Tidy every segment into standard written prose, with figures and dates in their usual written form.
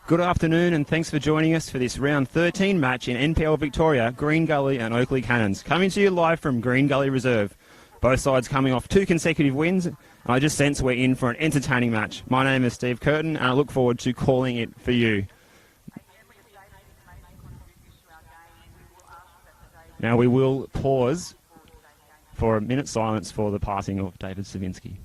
Good afternoon and thanks for joining us for this round 13 match in NPL Victoria, Green Gully and Oakleigh Cannons. Coming to you live from Green Gully Reserve. Both sides coming off 2 consecutive wins, and I just sense we're in for an entertaining match. My name is Steve Curtin and I look forward to calling it for you. Now we will pause for a minute's silence for the passing of David Savinsky.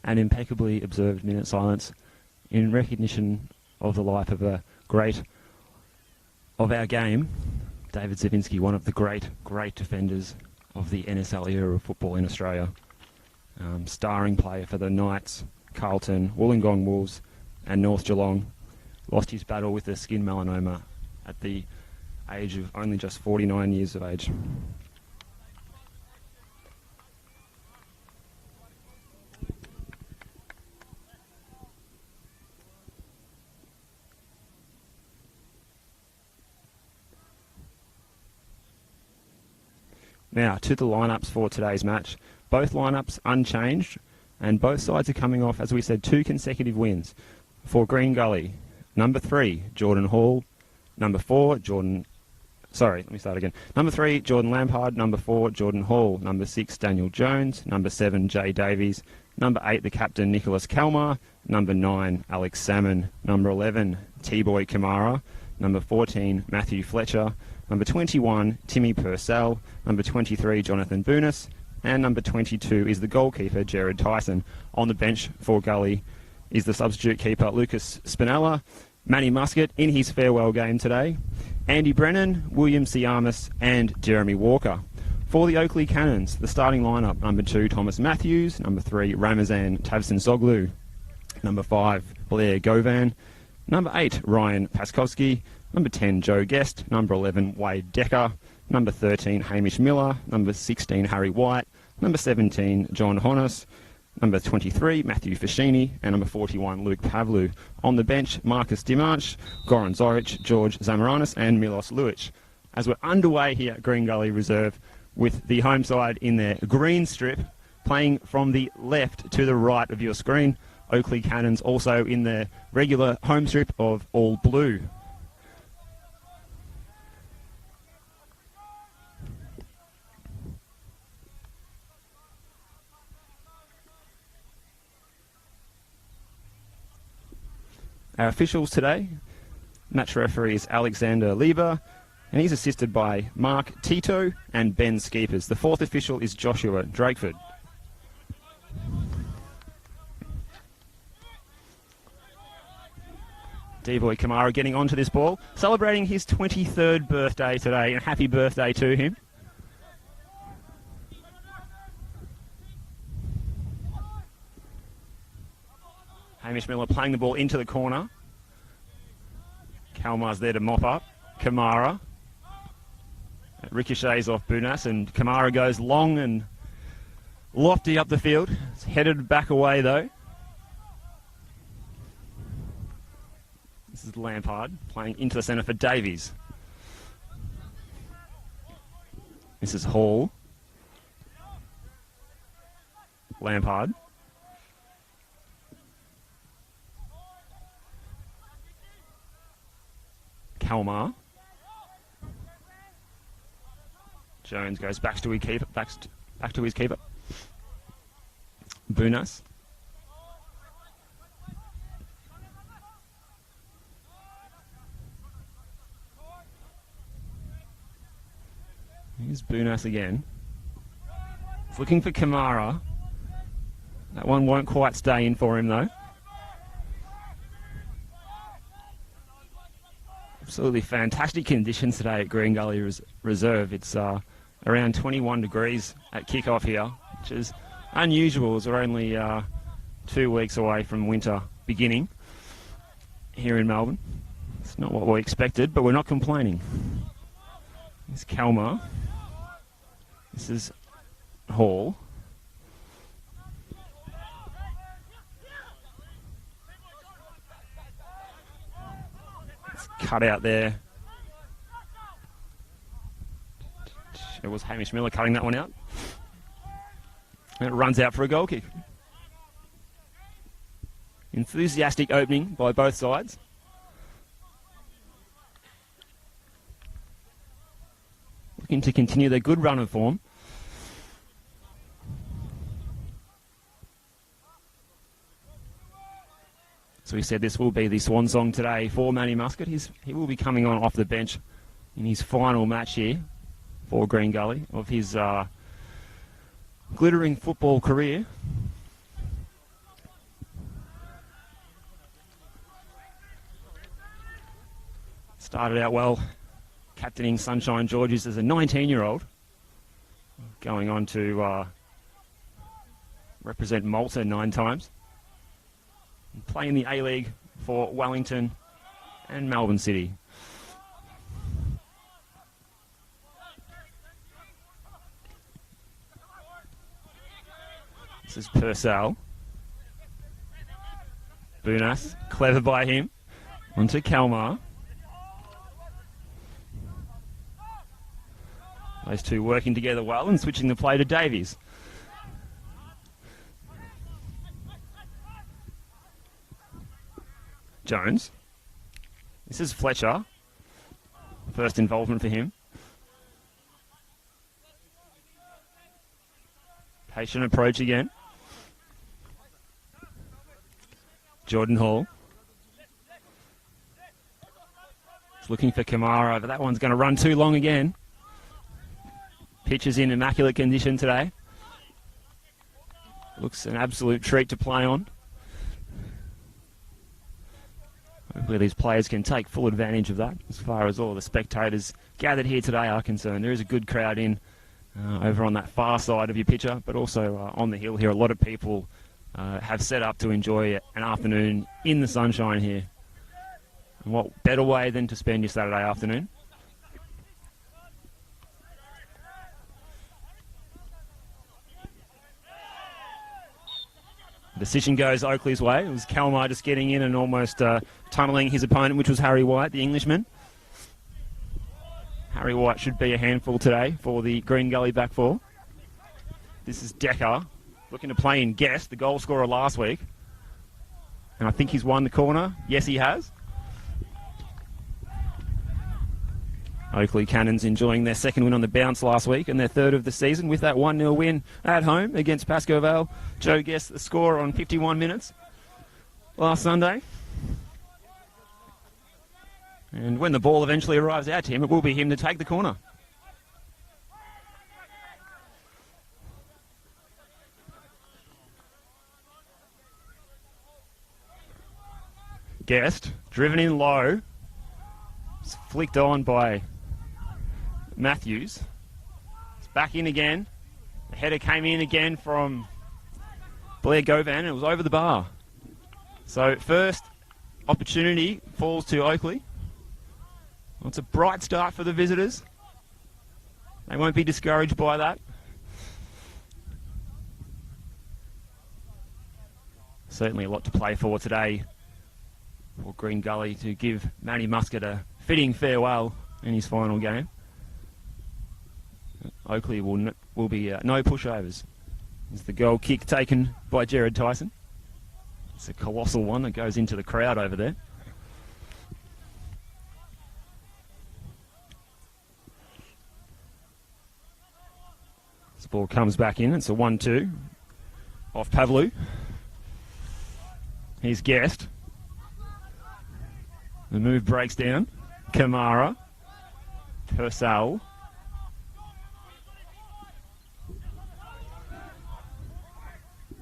An impeccably observed minute silence in recognition of the life of a great of our game, David Savinsky, one of the great defenders of the NSL era of football in Australia. Starring player for the Knights, Carlton, Wollongong Wolves and North Geelong. Lost his battle with the skin melanoma at the age of only just 49 years of age. Now, to the lineups for today's match. Both lineups unchanged, and both sides are coming off, as we said, 2 consecutive wins. For Green Gully, number 3, Jordan Hall. Number 4, Jordan Lampard. Number 4, Jordan Hall. Number 6, Daniel Jones. Number 7, Jay Davies. Number 8, the captain, Nicholas Kalmar. Number 9, Alex Salmon. Number 11, T-Boy Kamara. Number 14, Matthew Fletcher. Number 21, Timmy Purcell. Number 23, Jonathan Boonis. And number 22 is the goalkeeper, Jared Tyson. On the bench for Gully is the substitute keeper, Lucas Spinella. Manny Muscat in his farewell game today. Andy Brennan, William Siamis and Jeremy Walker. For the Oakleigh Cannons, the starting lineup, number 2, Thomas Matthews. Number 3, Ramazan Tavson Zoglu. Number 5, Blair Govan. Number 8, Ryan Paskowski. Number 10, Joe Guest. Number 11, Wade Decker. Number 13, Hamish Miller. Number 16, Harry White. Number 17, John Honus. Number 23, Matthew Fashini. And number 41, Luke Pavlu. On the bench, Marcus Dimanche, Goran Zoric, George Zamaranis and Milos Luic. As we're underway here at Green Gully Reserve with the home side in their green strip, playing from the left to the right of your screen. Oakleigh Cannons also in their regular home strip of all blue. Our officials today, match referee is Alexander Lieber, and he's assisted by Mark Tito and Ben Skeepers. The 4th official is Joshua Drakeford. D-Boy Kamara getting onto this ball, celebrating his 23rd birthday today, and happy birthday to him. Hamish Miller playing the ball into the corner. Kalmar's there to mop up. Kamara. It ricochets off Bunas, and Kamara goes long and lofty up the field. It's headed back away though. This is Lampard playing into the centre for Davies. This is Hall. Lampard. Kalmar. Jones goes back to his keeper. Back to his keeper. Bunas. Here's Bunas again. He's looking for Kamara. That one won't quite stay in for him though. Absolutely fantastic conditions today at Green Gully Reserve. It's around 21 degrees at kickoff here, which is unusual as we're only 2 weeks away from winter beginning here in Melbourne. It's not what we expected, but we're not complaining. This is Kalmar. This is Hall. It's cut out there. It was Hamish Miller cutting that one out. And it runs out for a goal kick. Enthusiastic opening by both sides. Looking to continue their good run of form. So we said this will be the swan song today for Manny Muscat. He will be coming on off the bench in his final match here for Green Gully of his glittering football career. Started out well, captaining Sunshine Georges as a 19-year-old, going on to represent Malta 9 times, and play in the A-League for Wellington and Melbourne City. This is Purcell. Bunas, clever by him, onto Kalmar. Those two working together well and switching the play to Davies. Jones. This is Fletcher. First involvement for him. Patient approach again. Jordan Hall. He's looking for Kamara, but that one's going to run too long again. Pitch is in immaculate condition today. Looks an absolute treat to play on. Hopefully these players can take full advantage of that as far as all the spectators gathered here today are concerned. There is a good crowd in over on that far side of your picture, but also on the hill here. A lot of people have set up to enjoy an afternoon in the sunshine here. And what better way than to spend your Saturday afternoon? Decision goes Oakleigh's way. It was Kalmar just getting in and almost tunnelling his opponent, which was Harry White, the Englishman. Harry White should be a handful today for the Green Gully back four. This is Decker looking to play in Guest, the goal scorer last week. And I think he's won the corner. Yes, he has. Oakleigh Cannons enjoying their second win on the bounce last week and their third of the season with that 1-0 win at home against Pascoe Vale. Joe Guest, the scorer on 51 minutes last Sunday. And when the ball eventually arrives out to him, it will be him to take the corner. Guest, driven in low. It's flicked on by Matthews. It's back in again. The header came in again from Blair Govan and it was over the bar. So first opportunity falls to Oakleigh. Well, it's a bright start for the visitors. They won't be discouraged by that. Certainly a lot to play for today for Green Gully to give Manny Muscat a fitting farewell in his final game. Oakleigh will be no pushovers. It's the goal kick taken by Jared Tyson. It's a colossal one that goes into the crowd over there. This ball comes back in. It's a 1-2 off Pavlou. He's Guest. The move breaks down. Kamara. Purcell.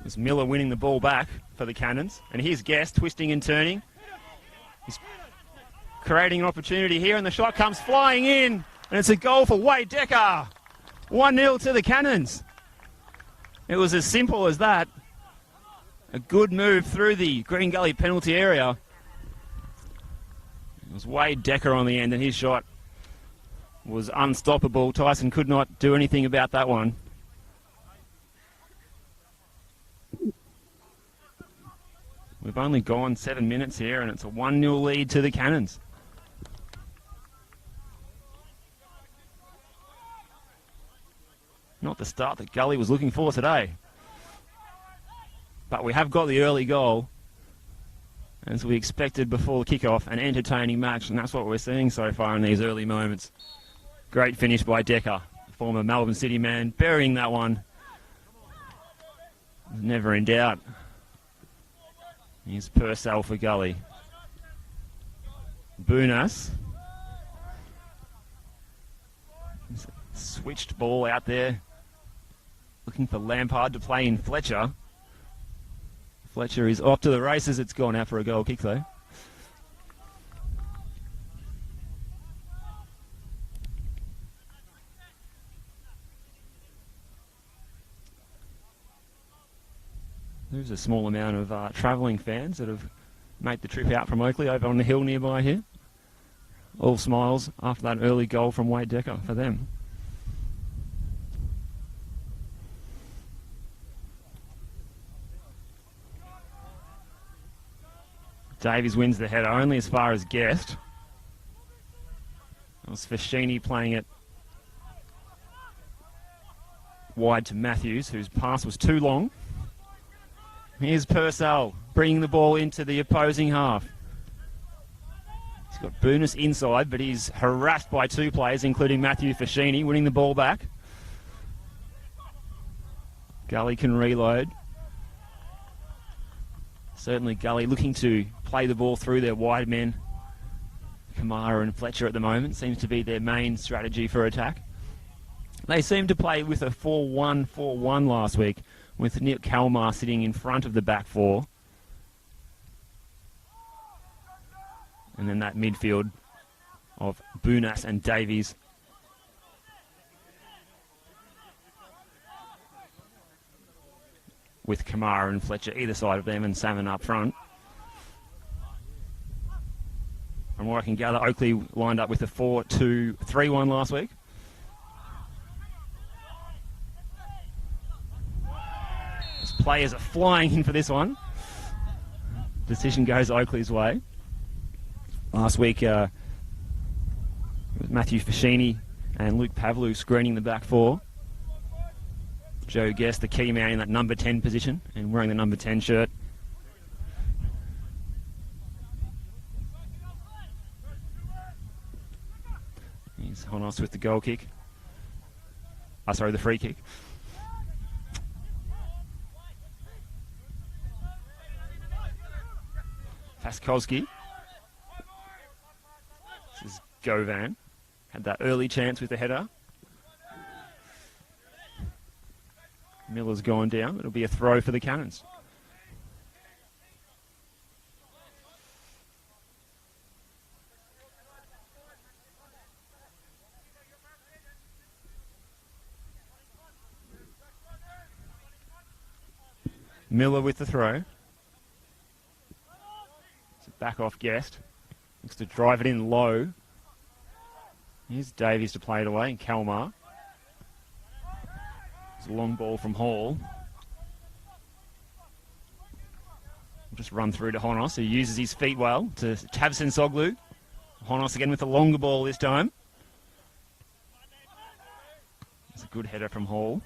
It's Miller winning the ball back for the Cannons. And here's Guest twisting and turning. He's creating an opportunity here, and the shot comes flying in. And it's a goal for Wade Decker. 1-0 to the Cannons. It was as simple as that. A good move through the Green Gully penalty area. It was Wade Decker on the end, and his shot was unstoppable. Tyson could not do anything about that one. We've only gone 7 minutes here, and it's a 1-0 lead to the Cannons. Not the start that Gully was looking for today. But we have got the early goal, as we expected before the kickoff, an entertaining match, and that's what we're seeing so far in these early moments. Great finish by Decker, former Melbourne City man, burying that one. Never in doubt. Here's Purcell for Gully. Boonas. Switched ball out there. Looking for Lampard to play in Fletcher. Fletcher is off to the races. It's gone out for a goal kick though. There's a small amount of travelling fans that have made the trip out from Oakleigh over on the hill nearby here. All smiles after that early goal from Wade Decker for them. Davies wins the header only as far as Guest. It was Fashini playing it wide to Matthews, whose pass was too long. Here's Purcell bringing the ball into the opposing half. He's got Boonas inside, but he's harassed by two players, including Matthew Fashini, winning the ball back. Gully can reload. Certainly Gully looking to play the ball through their wide men. Kamara and Fletcher at the moment seems to be their main strategy for attack. They seemed to play with a 4-1-4-1 last week, with Nick Kalmar sitting in front of the back four. And then that midfield of Boonas and Davies. With Kamara and Fletcher either side of them and Salmon up front. From what I can gather, Oakleigh lined up with a 4-2-3-1 last week. As players are flying in for this one. Decision goes Oakleigh's way. Last week, it was Matthew Fashini and Luke Pavlou screening the back four. Joe Guest, the key man in that number 10 position and wearing the number 10 shirt. He's Honos with the goal kick. The free kick. Faskowski. This is Govan. Had that early chance with the header. Miller's gone down. It'll be a throw for the Cannons. Miller with the throw. It's a back off Guest. Looks to drive it in low. Here's Davies to play it away, and Kalmar. It's a long ball from Hall. Just run through to Honos, who uses his feet well to Tavson Soglu. Honos again with a longer ball this time. It's a good header from Hall.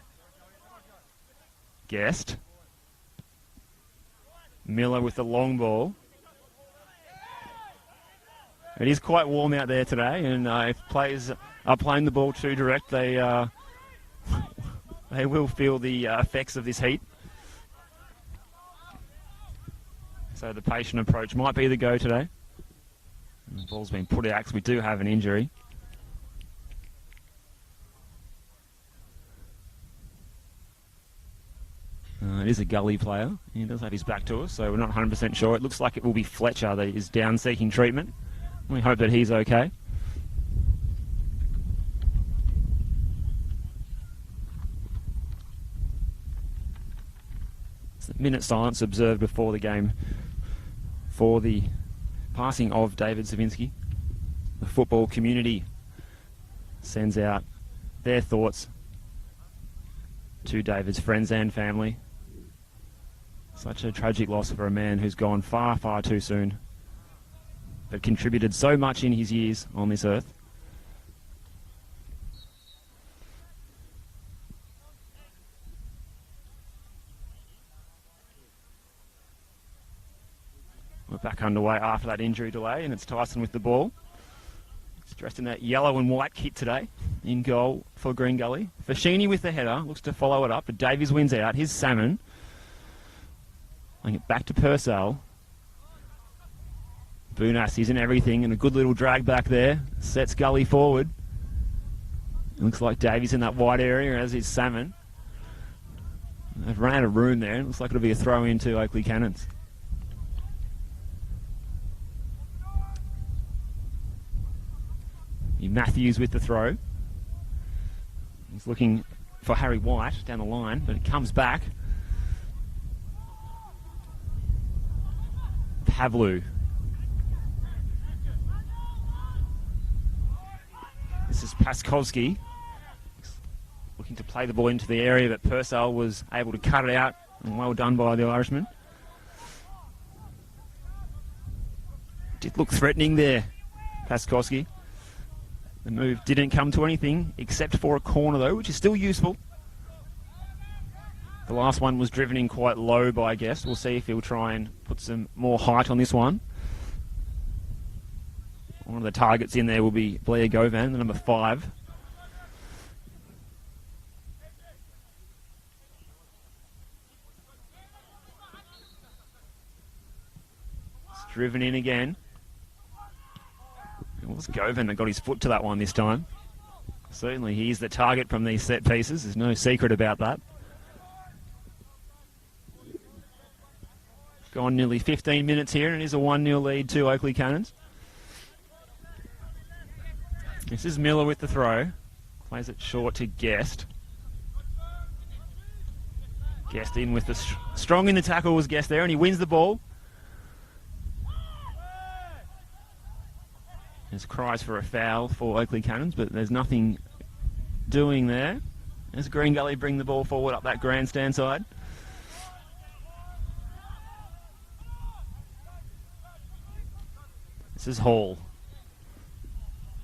Guest. Miller with the long ball. It is quite warm out there today, and if players are playing the ball too direct, they will feel the effects of this heat. So the patient approach might be the go today. And the ball's been put out because we do have an injury. It is a Gully player. He does have his back to us, so we're not 100% sure. It looks like it will be Fletcher that is down seeking treatment. We hope that he's okay. It's a minute silence observed before the game for the passing of David Savinsky. The football community sends out their thoughts to David's friends and family. Such a tragic loss for a man who's gone far, far too soon, but contributed so much in his years on this earth. We're back underway after that injury delay, and it's Tyson with the ball. He's dressed in that yellow and white kit today. In goal for Green Gully. Fashini with the header, looks to follow it up, but Davies wins out. Here's Salmon. Playing it back to Purcell. Boonas, he's in everything, and a good little drag back there. Sets Gully forward. It looks like Davies in that wide area, as is Salmon. They've run out of room there. It looks like it'll be a throw into Oakleigh Cannons. Matthews with the throw. He's looking for Harry White down the line, but it comes back. Pavlu. This is Paskovsky. Looking to play the ball into the area, but Purcell was able to cut it out, and well done by the Irishman. Did look threatening there, Paskovsky. The move didn't come to anything except for a corner though, which is still useful. The last one was driven in quite low by Guest. We'll see if he'll try and put some more height on this one. One of the targets in there will be Blair Govan, the number 5. It's driven in again. It was Govan that got his foot to that one this time. Certainly he's the target from these set pieces. There's no secret about that. Gone nearly 15 minutes here, and it is a 1-0 lead to Oakleigh Cannons. This is Miller with the throw. Plays it short to Guest. Guest in with the strong in the tackle was Guest there, and he wins the ball. There's cries for a foul for Oakleigh Cannons, but there's nothing doing there. As Green Gully bring the ball forward up that grandstand side. This is Hall.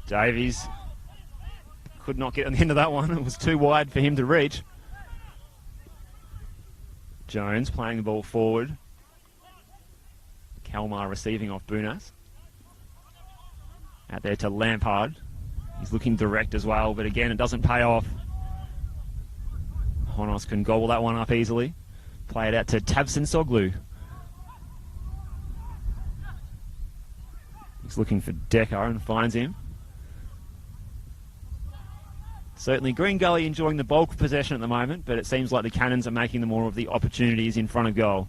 Davies could not get on the end of that one. It was too wide for him to reach. Jones playing the ball forward. Kalmar receiving off Boonas. Out there to Lampard. He's looking direct as well, but again, it doesn't pay off. Honos can gobble that one up easily. Play it out to Tabson Soglu. He's looking for Decker and finds him. Certainly Green Gully enjoying the bulk of possession at the moment, but it seems like the Cannons are making the more of the opportunities in front of goal.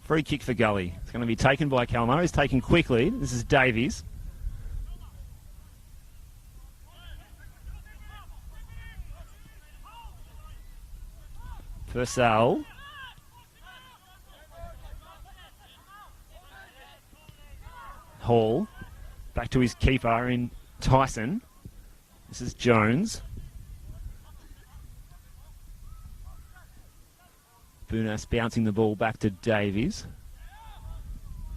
Free kick for Gully. It's going to be taken by Kalmar. He's taken quickly. This is Davies. Purcell. Hall. Back to his keeper in Tyson. This is Jones. Boonas bouncing the ball back to Davies.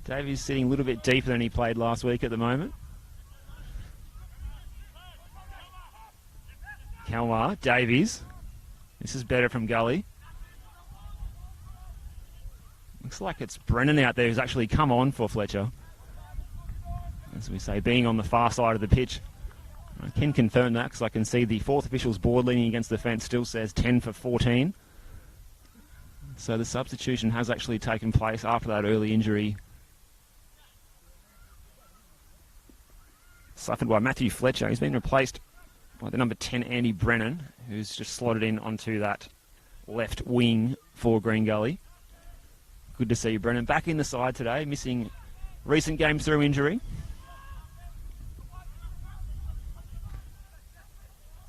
Davies sitting a little bit deeper than he played last week at the moment. Kalmar, Davies. This is better from Gully. Looks like it's Brennan out there who's actually come on for Fletcher. As we say, being on the far side of the pitch. I can confirm that because I can see the fourth official's board leaning against the fence still says 10 for 14. So the substitution has actually taken place after that early injury suffered by Matthew Fletcher. He's been replaced by the number 10, Andy Brennan, who's just slotted in onto that left wing for Green Gully. Good to see you, Brennan. Back in the side today, missing recent games through injury.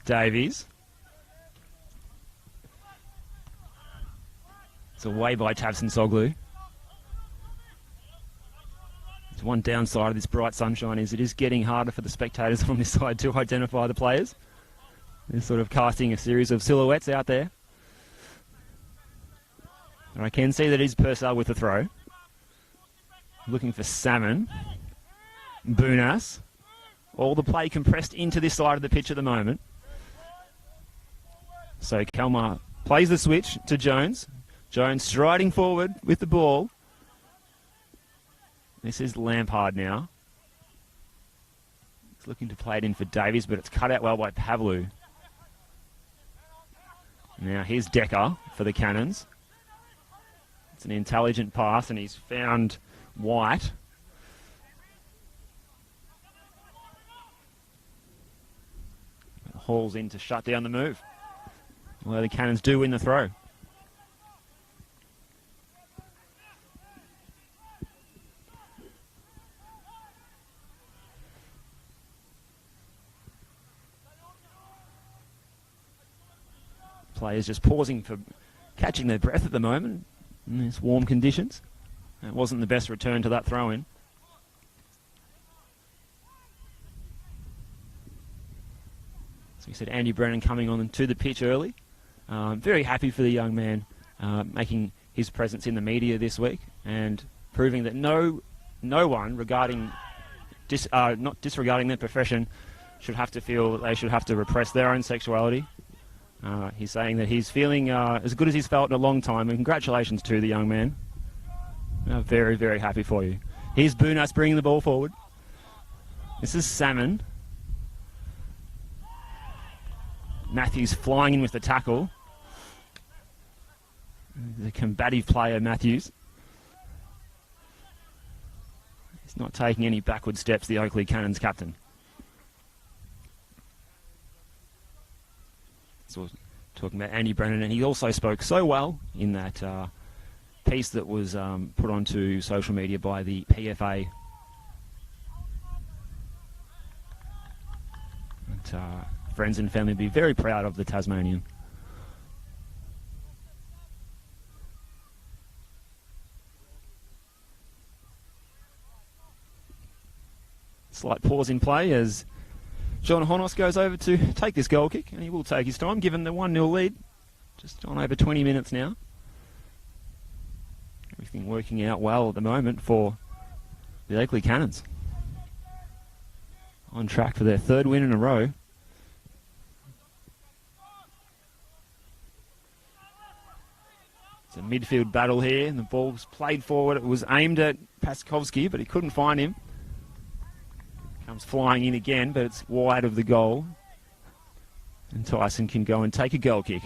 Davies. It's away by Tabson Soglu. There's one downside of this bright sunshine is it is getting harder for the spectators on this side to identify the players. They're sort of casting a series of silhouettes out there. And I can see that he's Purcell with the throw. Looking for Salmon. Boonas. All the play compressed into this side of the pitch at the moment. So Kalmar plays the switch to Jones. Jones striding forward with the ball. This is Lampard now. He's looking to play it in for Davies, but it's cut out well by Pavlu. Now here's Decker for the Cannons. It's an intelligent pass, and he's found White. Hauls in to shut down the move. Well, the Cannons do win the throw. Players just pausing for catching their breath at the moment in these warm conditions. It wasn't the best return to that throw-in. So we said Andy Brennan coming on to the pitch early. Very happy for the young man making his presence in the media this week and proving that no one regarding not disregarding their profession should have to feel that they should have to repress their own sexuality. He's saying that he's feeling as good as he's felt in a long time, and congratulations to the young man. Very, very happy for you. Here's Boonas bringing the ball forward. This is Salmon. Matthews flying in with the tackle. The combative player, Matthews. He's not taking any backward steps, the Oakleigh Cannons captain. So talking about Andy Brennan, and he also spoke so well in that piece that was put onto social media by the PFA. And, friends and family will be very proud of the Tasmanian. Slight pause in play as John Honos goes over to take this goal kick, and he will take his time, given the 1-0 lead. Just on over 20 minutes now. Everything working out well at the moment for the Oakleigh Cannons. On track for their third win in a row. It's a midfield battle here, and the ball's played forward. It was aimed at Paskovsky, but he couldn't find him. Comes flying in again, but it's wide of the goal. And Tyson can go and take a goal kick.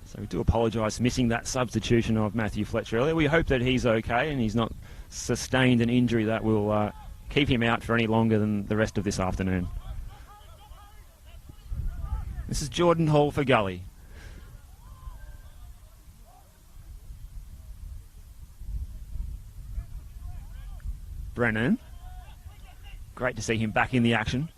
So we do apologise for missing that substitution of Matthew Fletcher earlier. We hope that he's okay and he's not sustained an injury that will keep him out for any longer than the rest of this afternoon. This is Jordan Hall for Gully. Brennan. Great to see him back in the action.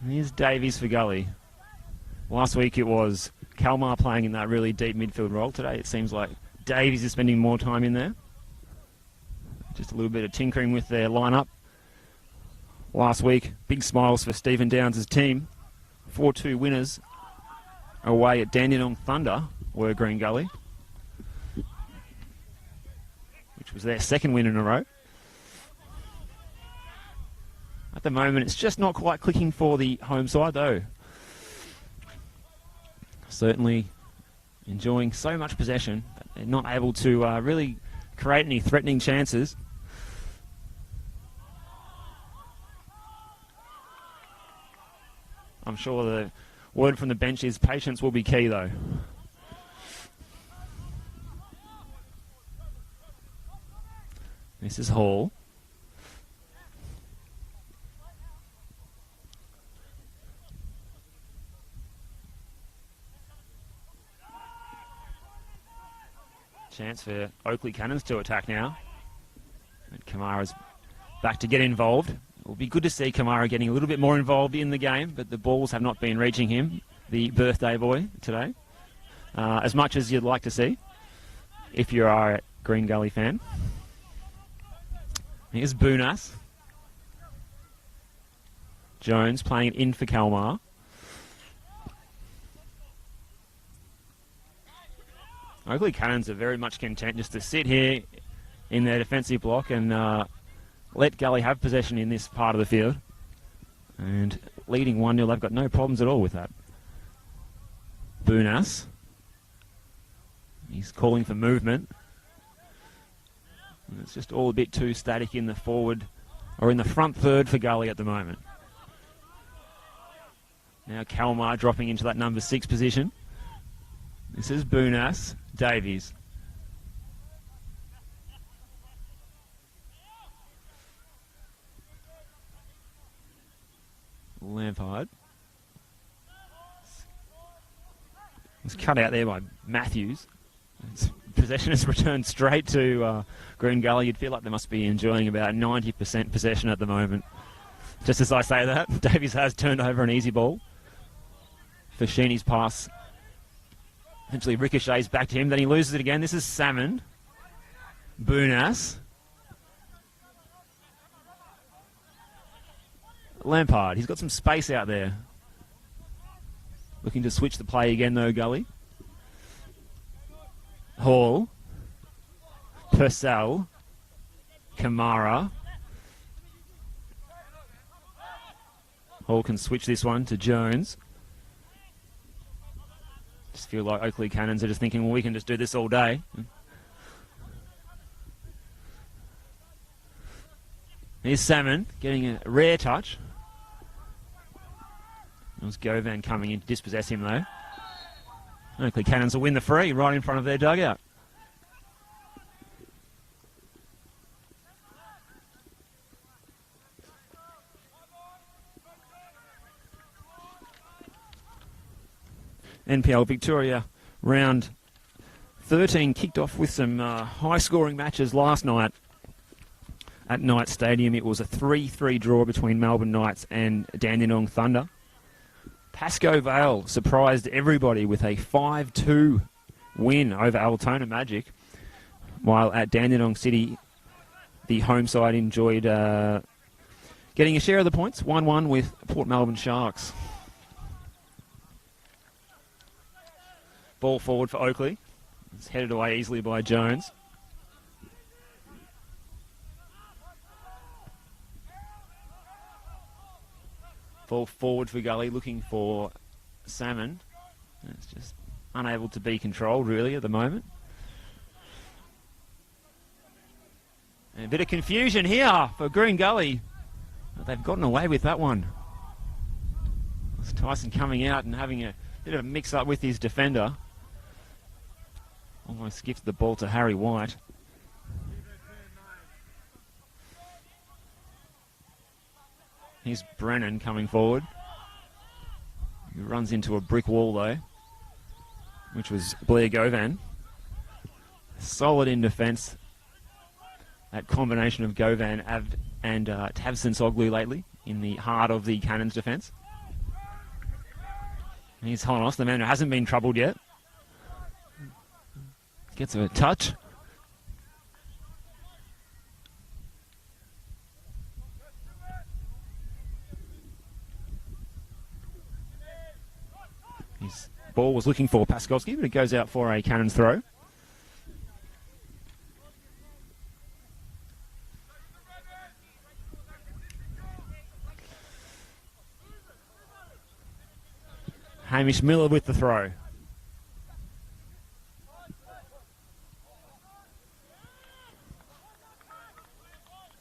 And here's Davies for Gully. Last week it was Kalmar playing in that really deep midfield role. Today it seems like Davies is spending more time in there. Just a little bit of tinkering with their lineup. Last week, big smiles for Stephen Downs' team. 4-2 winners away at Dandenong Thunder were Green Gully, which was their second win in a row. At the moment, it's just not quite clicking for the home side, though. Certainly enjoying so much possession, but they're not able to really create any threatening chances. I'm sure the word from the bench is patience will be key, though. This is Hall. Chance for Oakleigh Cannons to attack now. And Kamara's back to get involved. It will be good to see Kamara getting a little bit more involved in the game, but the balls have not been reaching him, the birthday boy, today, as much as you'd like to see, if you are a Green Gully fan. Here's Boonas. Jones playing it in for Kalmar. Oakleigh Cannons are very much content just to sit here in their defensive block and let Gully have possession in this part of the field. And leading 1-0, they've got no problems at all with that. Boonas. He's calling for movement. And it's just all a bit too static in the forward, or in the front third for Gully at the moment. Now Kalmar dropping into that number 6 position. This is Boonas. Davies. Lampard. Was cut out there by Matthews. Possession has returned straight to Green Gully. You'd feel like they must be enjoying about 90% possession at the moment. Just as I say that, Davies has turned over an easy ball. Fashini's pass eventually ricochets back to him, then he loses it again. This is Salmon. Boonas. Lampard, he's got some space out there. Looking to switch the play again though, Gully. Hall. Purcell. Kamara. Hall can switch this one to Jones. Just feel like Oakleigh Cannons are just thinking, well, we can just do this all day. Here's Salmon getting a rare touch. It was Govan coming in to dispossess him though. Oakleigh Cannons will win the free right in front of their dugout. NPL Victoria round 13 kicked off with some high-scoring matches last night at Knight Stadium. It was a 3-3 draw between Melbourne Knights and Dandenong Thunder. Pascoe Vale surprised everybody with a 5-2 win over Altona Magic, while at Dandenong City, the home side enjoyed getting a share of the points, 1-1 with Port Melbourne Sharks. Ball forward for Oakleigh. It's headed away easily by Jones. Ball forward for Gully, looking for Salmon. It's just unable to be controlled really at the moment. And a bit of confusion here for Green Gully. But they've gotten away with that one. It's Tyson coming out and having a bit of a mix-up with his defender. Almost gifted the ball to Harry White. Here's Brennan coming forward. He runs into a brick wall though, which was Blair Govan. Solid in defence. That combination of Govan and Tavson-Soglu lately in the heart of the Cannons defence. Here's Honos, the man who hasn't been troubled yet. Gets a touch. His ball was looking for Paskovsky, but it goes out for a Cannons throw. Hamish Miller with the throw.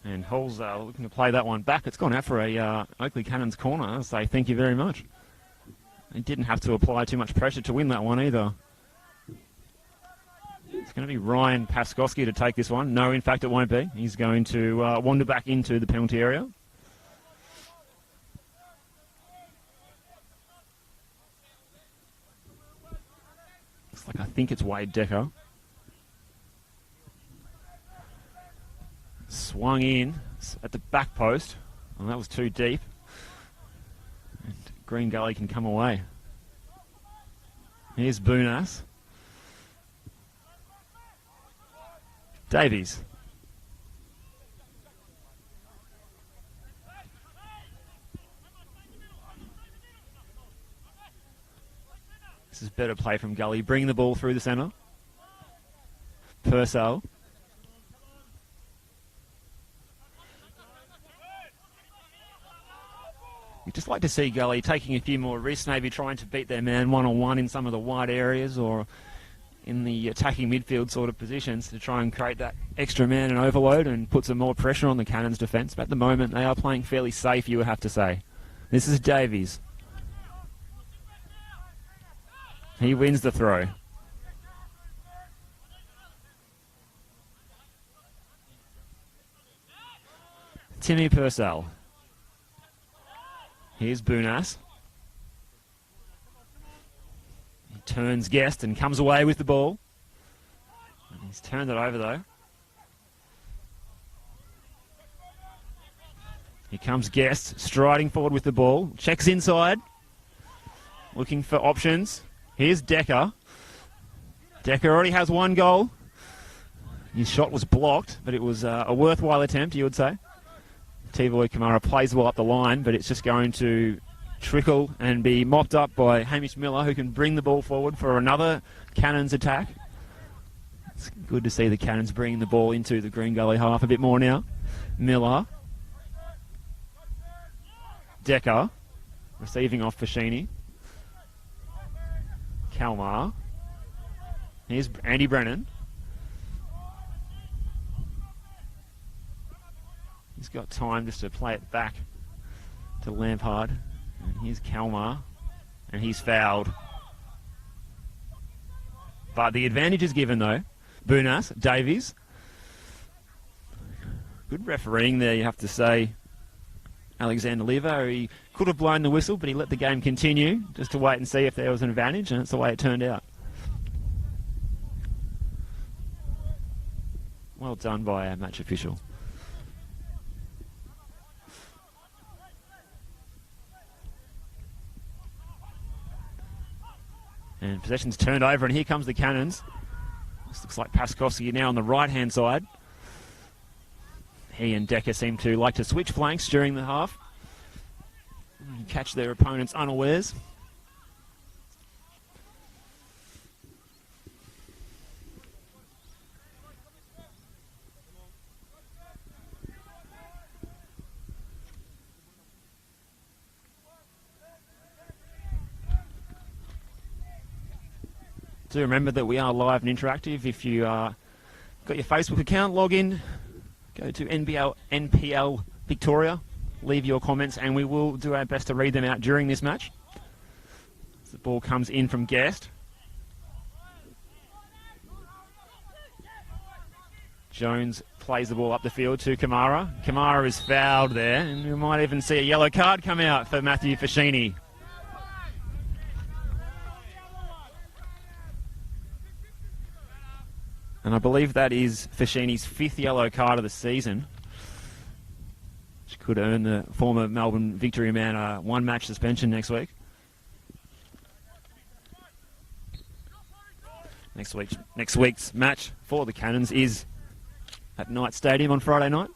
And Hall's looking to play that one back. It's gone out for a Oakleigh Cannons corner. I'll say thank you very much. He didn't have to apply too much pressure to win that one either. It's going to be Ryan Paskowski to take this one. No, in fact, it won't be. He's going to wander back into the penalty area. Looks like I think it's Wade Decker. Swung in at the back post. Well, that was too deep. And Green Gully can come away. Here's Boonas. Davies. This is better play from Gully. Bring the ball through the centre. Purcell. You'd just like to see Gully taking a few more risks, maybe trying to beat their man one-on-one in some of the wide areas or in the attacking midfield sort of positions to try and create that extra man and overload and put some more pressure on the Cannons' defence. But at the moment, they are playing fairly safe, you would have to say. This is Davies. He wins the throw. Timmy Purcell. Here's Boonas. He turns Guest and comes away with the ball. He's turned it over though. Here comes Guest, striding forward with the ball. Checks inside. Looking for options. Here's Decker. Decker already has one goal. His shot was blocked, but it was a worthwhile attempt, you would say. T-Boy Kamara plays the ball up the line, but it's just going to trickle and be mopped up by Hamish Miller, who can bring the ball forward for another Cannons attack. It's good to see the Cannons bringing the ball into the Green Gully half a bit more now. Miller. Decker. Receiving off Fashini. Kalmar. Here's Andy Brennan. He's got time just to play it back to Lampard. And here's Kalmar. And he's fouled. But the advantage is given though. Boonas, Davies. Good refereeing there, you have to say. Alexander Livo, he could have blown the whistle, but he let the game continue just to wait and see if there was an advantage, and that's the way it turned out. Well done by our match official. And possession's turned over, and here comes the Cannons. This looks like Paskowski now on the right-hand side. He and Decker seem to like to switch flanks during the half. And catch their opponents unawares. Do remember that we are live and interactive. If you got your Facebook account, log in, go to NPL Victoria, leave your comments, and we will do our best to read them out during this match. The ball comes in from Guest. Jones plays the ball up the field to Kamara. Kamara is fouled there, and we might even see a yellow card come out for Matthew Fashini. And I believe that is Fashini's 5th yellow card of the season, which could earn the former Melbourne Victory man a one-match suspension next week. Next week's match for the Cannons is at Knight Stadium on Friday night.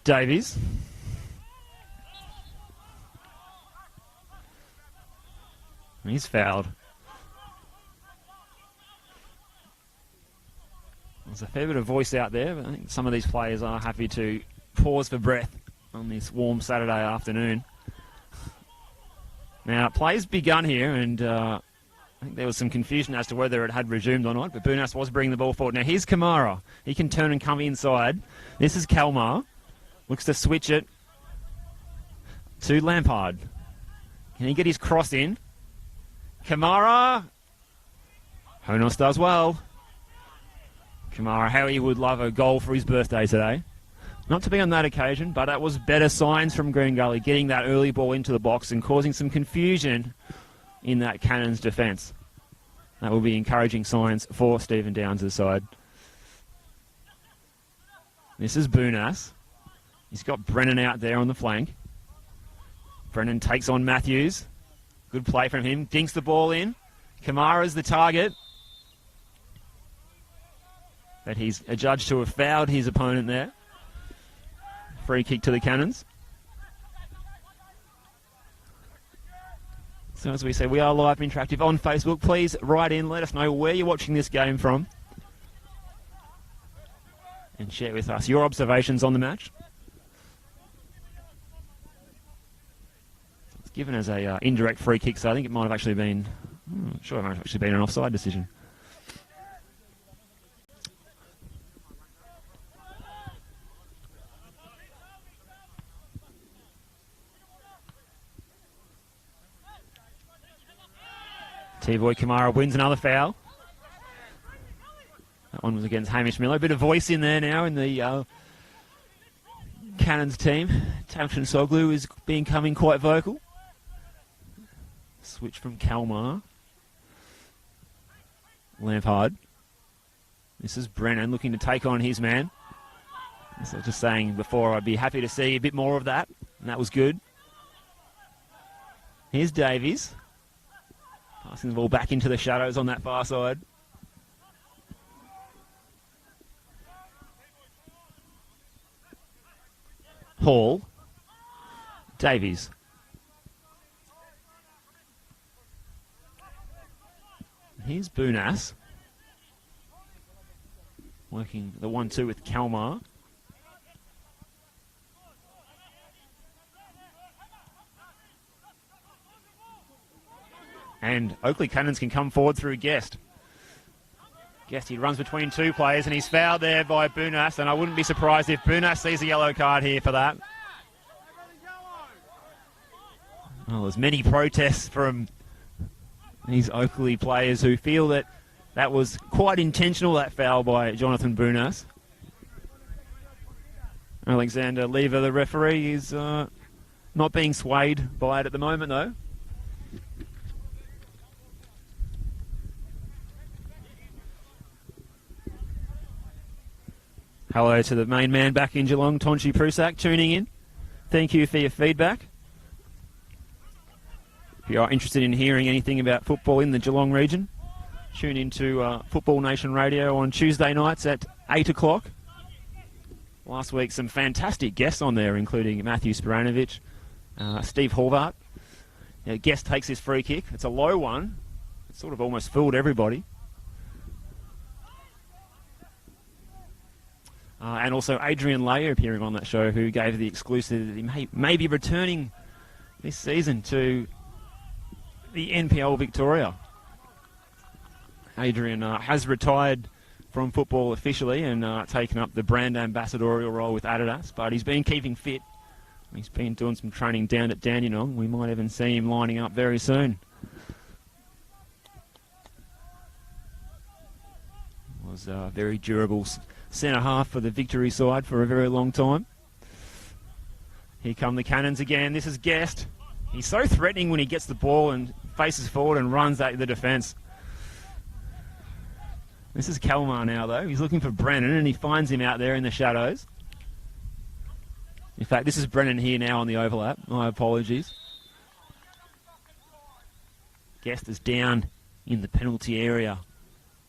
Davies. He's fouled. There's a fair bit of voice out there, but I think some of these players are happy to pause for breath on this warm Saturday afternoon. Now, play's begun here, and I think there was some confusion as to whether it had resumed or not, but Bunas was bringing the ball forward. Now, here's Kamara. He can turn and come inside. This is Kalmar. Looks to switch it to Lampard. Can he get his cross in? Kamara. Honos does well. Kamara, how he would love a goal for his birthday today. Not to be on that occasion, but that was better signs from Green Gully, getting that early ball into the box and causing some confusion in that Cannons defence. That will be encouraging signs for Stephen Downs' side. This is Bunas. He's got Brennan out there on the flank. Brennan takes on Matthews. Good play from him. Dinks the ball in. Kamara's the target. But he's adjudged to have fouled his opponent there. Free kick to the Cannons. So as we say, we are live interactive on Facebook. Please write in, let us know where you're watching this game from. And share with us your observations on the match. It's given as a indirect free kick, so I think it might have actually been, I'm not sure it might have actually been an offside decision. T-Boy Kamara wins another foul. That one was against Hamish Miller. A bit of voice in there now in the Cannons team. Tamsin Soglu is becoming quite vocal. Switch from Kalmar. Lampard. This is Brennan looking to take on his man. As I was just saying before, I'd be happy to see a bit more of that. And that was good. Here's Davies. Passing the ball back into the shadows on that far side. Hall. Davies. Here's Bunas. Working the 1-2 with Kalmar. And Oakleigh Cannons can come forward through Guest. Guest, he runs between two players, and he's fouled there by Bunas, and I wouldn't be surprised if Bunas sees a yellow card here for that. Well, there's many protests from these Oakleigh players who feel that that was quite intentional, that foul by Jonathan Bunas. Alexander Lever, the referee, is not being swayed by it at the moment, though. Hello to the main man back in Geelong, Tonchi Prusak, tuning in. Thank you for your feedback. If you are interested in hearing anything about football in the Geelong region, tune into Football Nation Radio on Tuesday nights at 8 o'clock. Last week, some fantastic guests on there, including Matthew Sporanovic, Steve Horvath. Guest takes his free kick. It's a low one. It sort of almost fooled everybody. And also Adrian Layer appearing on that show, who gave the exclusive that he may be returning this season to the NPL Victoria. Adrian has retired from football officially and taken up the brand ambassadorial role with Adidas, but he's been keeping fit. He's been doing some training down at Dandenong. We might even see him lining up very soon. Was very durable centre half for the Victory side for a very long time. Here come the Cannons again. This is Guest. He's so threatening when he gets the ball and faces forward and runs at the defence. This is Kalmar now, though. He's looking for Brennan, and he finds him out there in the shadows. In fact, this is Brennan here now on the overlap. My apologies. Guest is down in the penalty area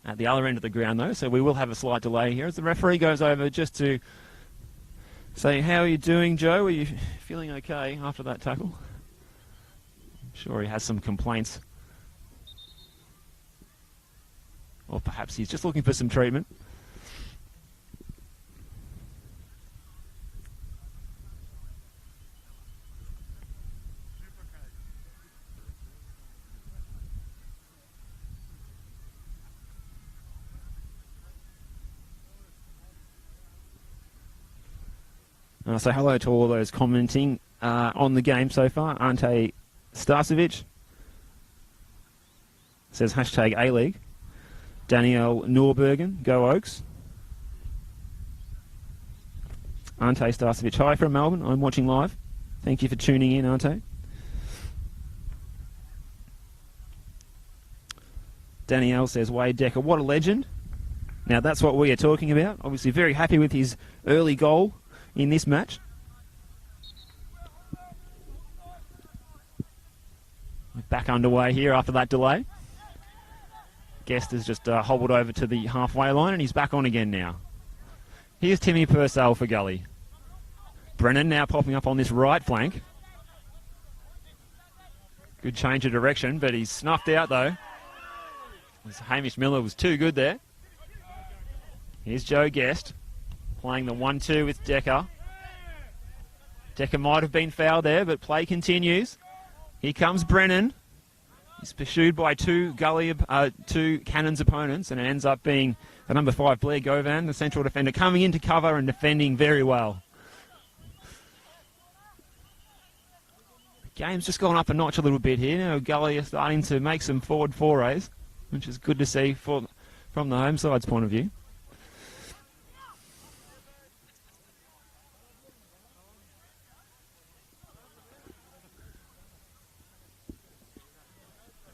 at the other end of the ground, though, so we will have a slight delay here as the referee goes over just to say, how are you doing, Joe? Are you feeling okay after that tackle? I'm sure he has some complaints. Or perhaps he's just looking for some treatment. So hello to all those commenting on the game so far. Ante Starcevic says hashtag A-League. Danielle Norbergen, go Oaks. Ante Starcevic, hi from Melbourne. I'm watching live. Thank you for tuning in, Ante. Danielle says Wade Decker, what a legend. Now that's what we are talking about. Obviously very happy with his early goal in this match. We're back underway here after that delay. Guest has just hobbled over to the halfway line and he's back on again now. Here's Timmy Purcell for Gully. Brennan now popping up on this right flank. Good change of direction, but he's snuffed out though. Hamish Miller was too good there. Here's Joe Guest playing the 1-2 with Decker. Decker might have been fouled there, but play continues. Here comes Brennan. He's pursued by two Cannons opponents, and it ends up being the number 5, Blair Govan, the central defender, coming into cover and defending very well. The game's just gone up a notch a little bit here. Now Gully are starting to make some forward forays, which is good to see from the home side's point of view.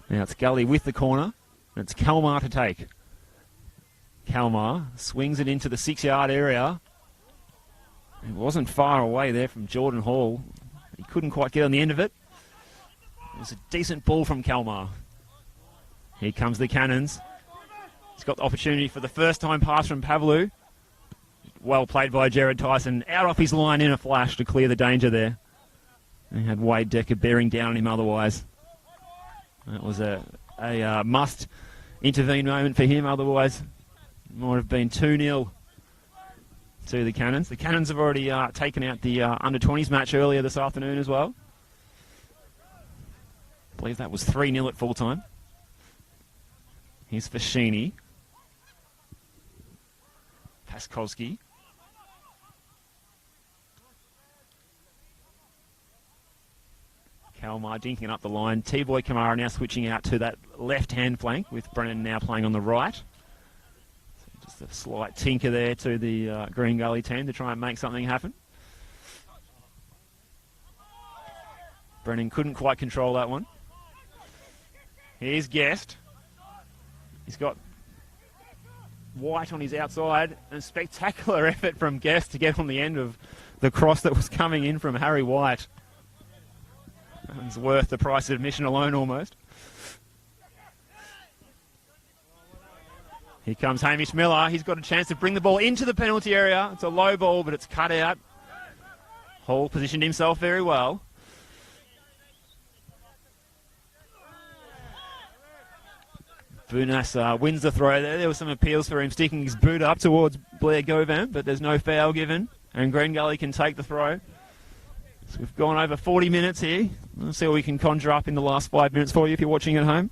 Now it's Gully with the corner, and it's Kalmar to take. Kalmar swings it into the 6-yard area. It wasn't far away there from Jordan Hall. He couldn't quite get on the end of it. It was a decent ball from Kalmar. Here comes the Cannons. He's got the opportunity for the first time pass from Pavlou. Well played by Jared Tyson. Out off his line in a flash to clear the danger there. And he had Wade Decker bearing down on him otherwise. That was a must intervene moment for him, otherwise it might have been 2-0 to the Cannons. The Cannons have already taken out the under-20s match earlier this afternoon as well. I believe that was 3-0 at full-time. Here's Fashini. Paskovsky. Kalmar dinking up the line. T-Boy Kamara now switching out to that left-hand flank with Brennan now playing on the right. So just a slight tinker there to the Green Gully team to try and make something happen. Brennan couldn't quite control that one. Here's Guest. He's got White on his outside, and a spectacular effort from Guest to get on the end of the cross that was coming in from Harry White. It's worth the price of admission alone almost. Here comes Hamish Miller. He's got a chance to bring the ball into the penalty area. It's a low ball, but it's cut out. Hall positioned himself very well. Bunas wins the throw there. There were some appeals for him sticking his boot up towards Blair Govan, but there's no foul given. And Green Gully can take the throw. So we've gone over 40 minutes here. Let's see what we can conjure up in the last 5 minutes for you if you're watching at home.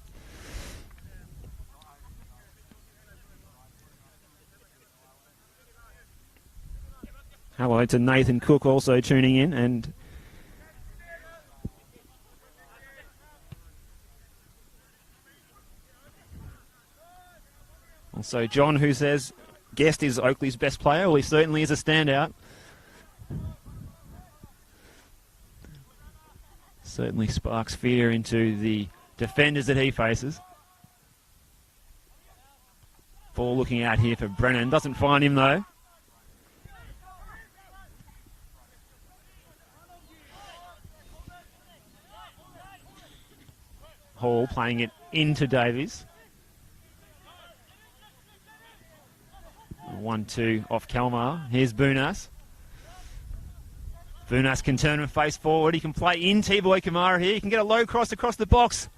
Hello to Nathan Cook also tuning in, and also John, who says Guest is Oakleigh's best player. Well, he certainly is a standout. Certainly sparks fear into the defenders that he faces. Ball looking out here for Brennan. Doesn't find him though. Hall playing it into Davies. 1-2 off Kalmar. Here's Bunas. Bunas can turn and face forward. He can play in T-Boy Kamara here. He can get a low cross across the box.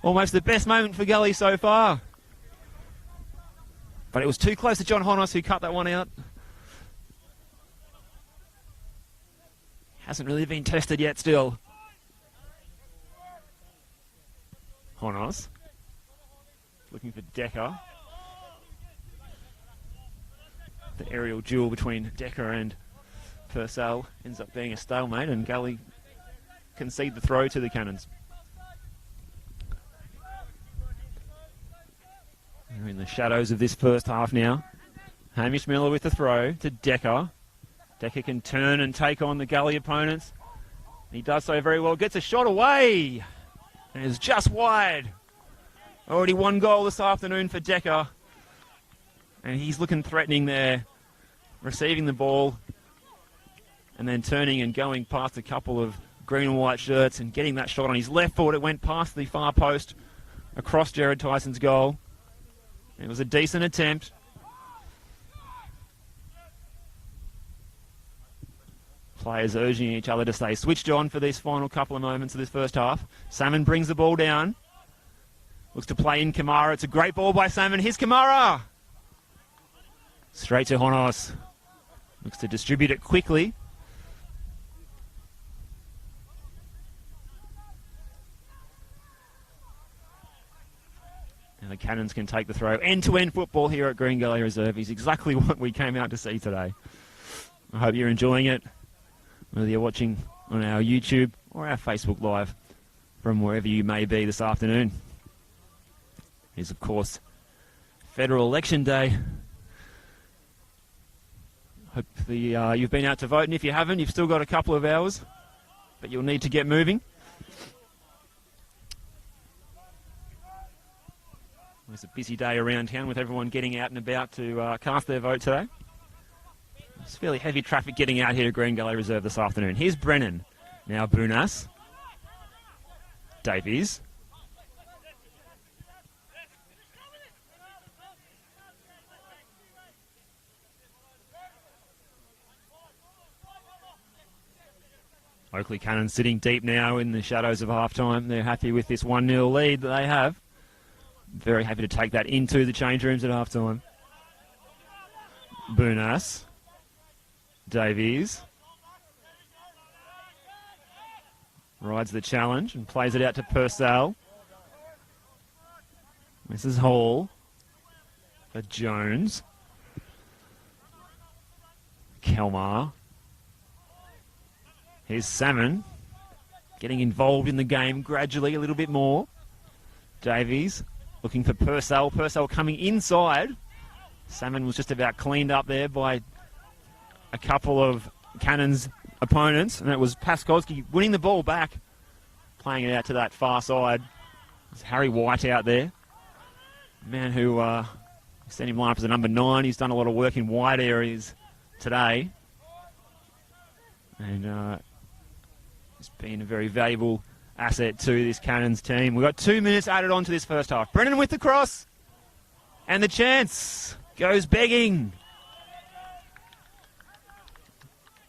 Almost the best moment for Gully so far. But it was too close to John Honos, who cut that one out. Hasn't really been tested yet still. Honos. Looking for Decker. The aerial duel between Decker and Purcell ends up being a stalemate and Gully concede the throw to the Cannons. They're in the shadows of this first half now. Hamish Miller with the throw to Decker. Decker can turn and take on the Gully opponents. He does so very well. Gets a shot away. And is just wide. Already one goal this afternoon for Decker. And he's looking threatening there. Receiving the ball. And then turning and going past a couple of green and white shirts and getting that shot on his left foot. It went past the far post across Jared Tyson's goal. It was a decent attempt. Players urging each other to stay switched on for these final couple of moments of this first half. Salmon brings the ball down. Looks to play in Kamara. It's a great ball by Salmon. Here's Kamara. Straight to Honos. Looks to distribute it quickly. Now the Cannons can take the throw. End-to-end football here at Green Gully Reserve is exactly what we came out to see today. I hope you're enjoying it, whether you're watching on our YouTube or our Facebook Live from wherever you may be this afternoon. It is, of course, Federal Election Day. Hopefully you've been out to vote, and if you haven't, you've still got a couple of hours, but you'll need to get moving. It's a busy day around town with everyone getting out and about to cast their vote today. It's fairly heavy traffic getting out here to Green Gully Reserve this afternoon. Here's Brennan. Now Bunas. Davies. Oakleigh Cannons sitting deep now in the shadows of half-time. They're happy with this 1-0 lead that they have. Very happy to take that into the change rooms at half-time. Bunas. Davies. Rides the challenge and plays it out to Purcell. This is Hall. For Jones. Kelmar. Here's Salmon. Getting involved in the game gradually a little bit more. Davies. Looking for Purcell. Purcell coming inside. Salmon was just about cleaned up there by a couple of Cannons' opponents. And it was Paskovsky winning the ball back. Playing it out to that far side. There's Harry White out there. Man who sent him line up as a number 9. He's done a lot of work in wide areas today. And he's been a very valuable asset to this Cannons team. We've got 2 minutes added on to this first half. Brennan with the cross. And the chance goes begging.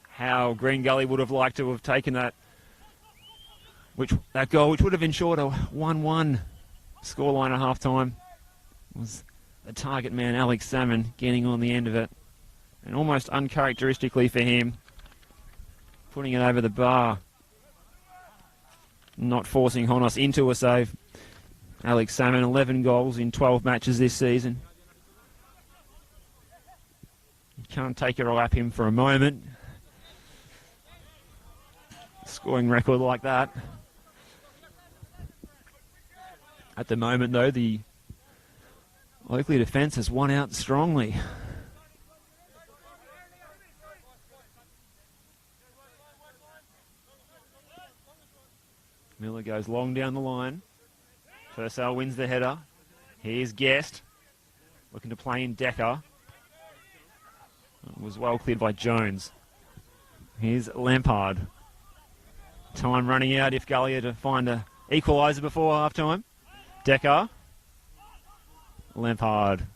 How Green Gully would have liked to have taken that goal, which would have ensured a 1-1 scoreline at half-time. Was the target man, Alex Salmon, getting on the end of it. And almost uncharacteristically for him, putting it over the bar. Not forcing Honos into a save. Alex Salmon, 11 goals in 12 matches this season. You can't take it all at him for a moment. Scoring record like that. At the moment, though, the Oakleigh defence has won out strongly. Miller goes long down the line. Purcell wins the header. Here's Guest. Looking to play in Decker. It was well cleared by Jones. Here's Lampard. Time running out if Gully are to find an equalizer before half-time. Decker. Lampard.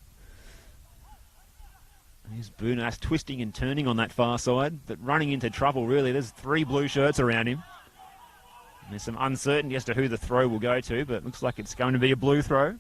Here's Bunas twisting and turning on that far side, but running into trouble really. There's 3 blue shirts around him. And there's some uncertainty as to who the throw will go to, but it looks like it's going to be a blue throw.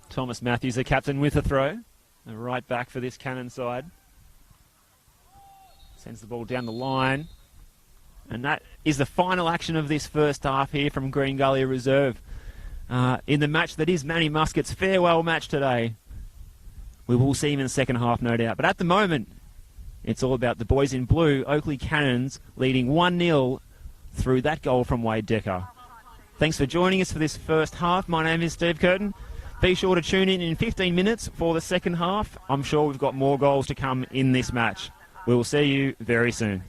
Thomas Matthews, the captain, with a throw. The right back for this Cannon side. Sends the ball down the line. And that is the final action of this first half here from Green Gully Reserve. In the match that is Manny Muscat's farewell match today. We will see him in the second half, no doubt. But at the moment, it's all about the boys in blue, Oakleigh Cannons, leading 1-0 through that goal from Wade Decker. Thanks for joining us for this first half. My name is Steve Curtin. Be sure to tune in 15 minutes for the second half. I'm sure we've got more goals to come in this match. We will see you very soon.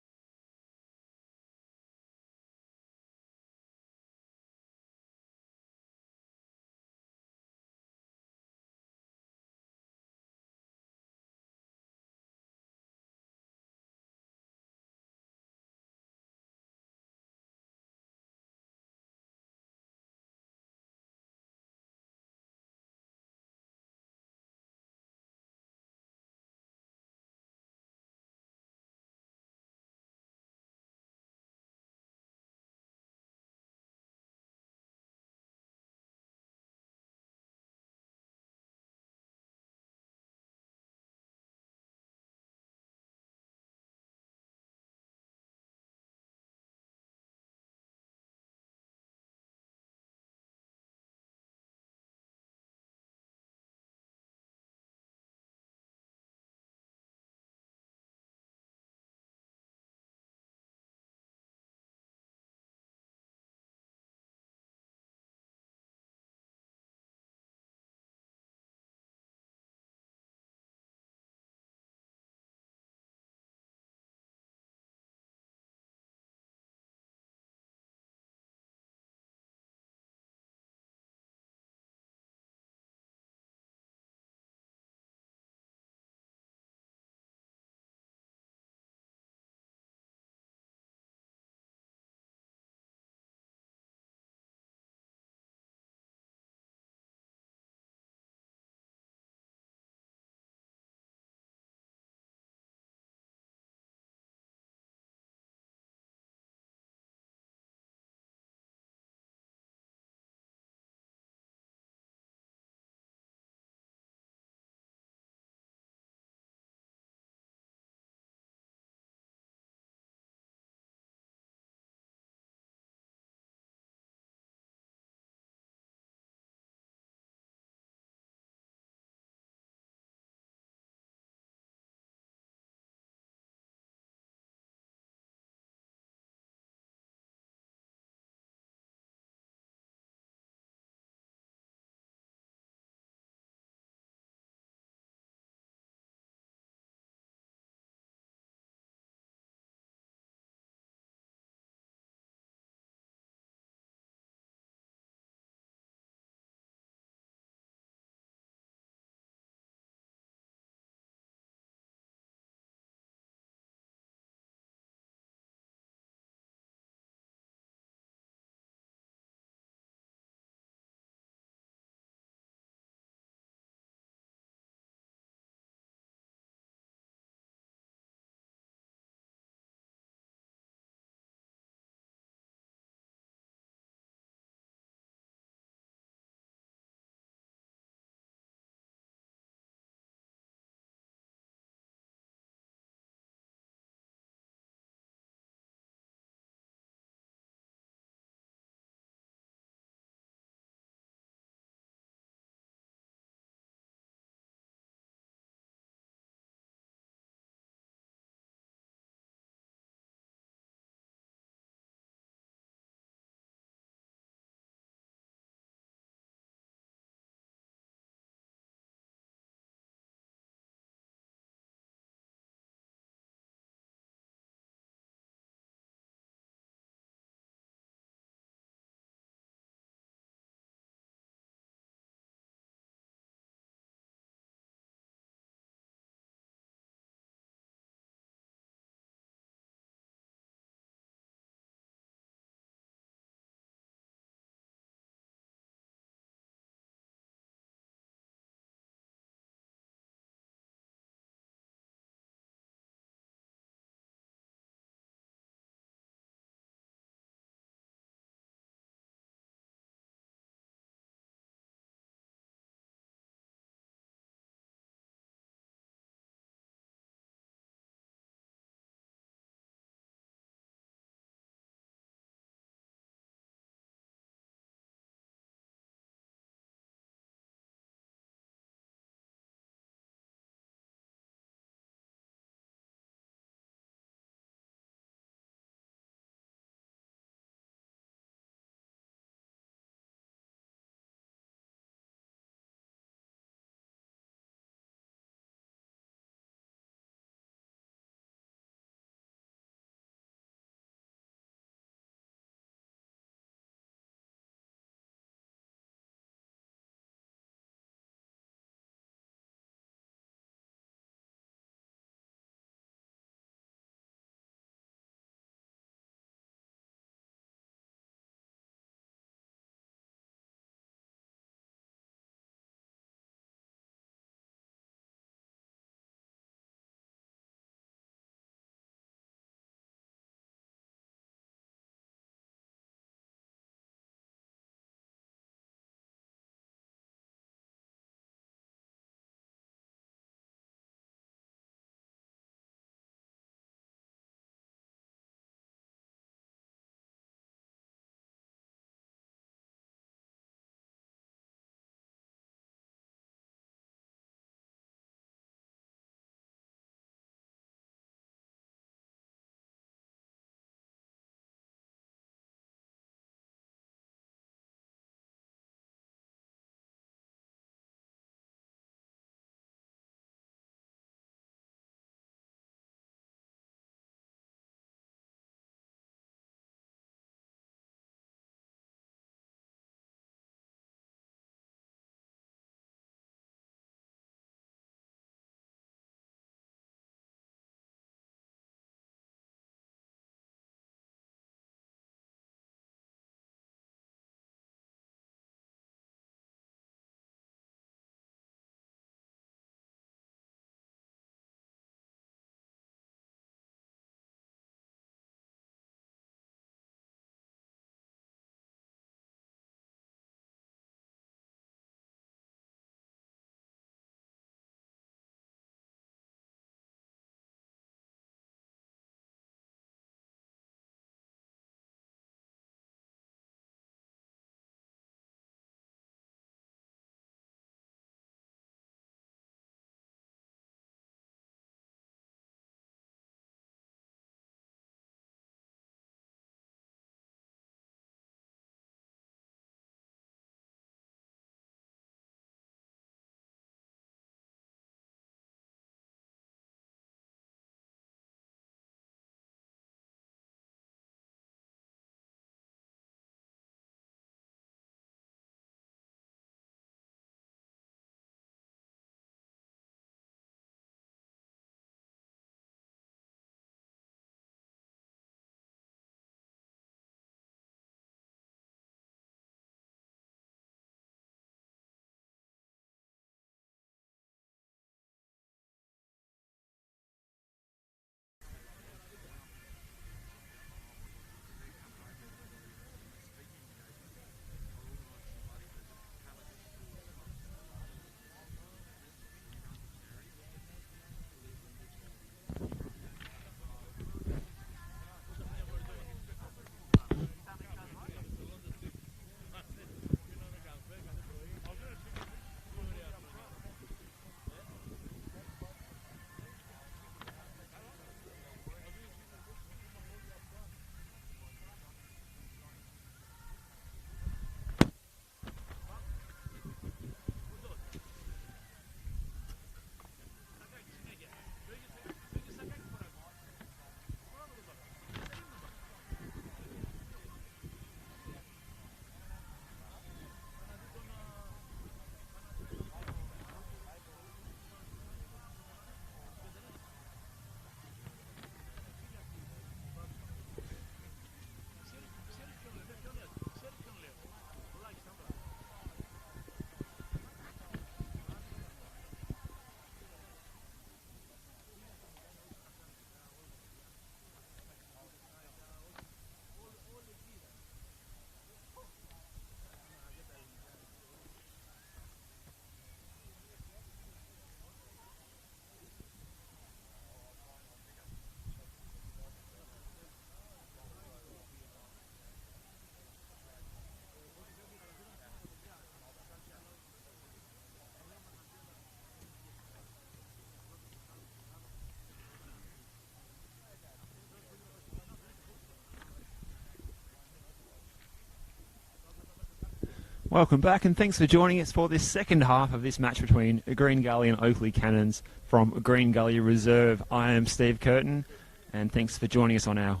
Welcome back, and thanks for joining us for this second half of this match between Green Gully and Oakleigh Cannons from Green Gully Reserve. I am Steve Curtin, and thanks for joining us on our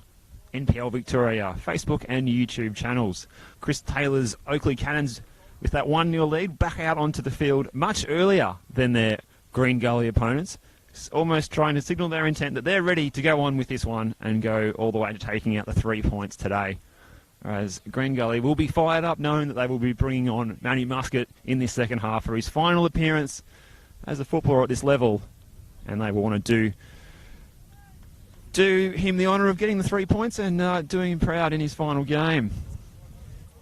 NPL Victoria Facebook and YouTube channels. Chris Taylor's Oakleigh Cannons with that 1-0 lead back out onto the field much earlier than their Green Gully opponents, almost trying to signal their intent that they're ready to go on with this one and go all the way to taking out the 3 points today. Whereas Green Gully will be fired up knowing that they will be bringing on Manny Muscat in this second half for his final appearance as a footballer at this level, and they will want to do him the honour of getting the 3 points and doing him proud in his final game.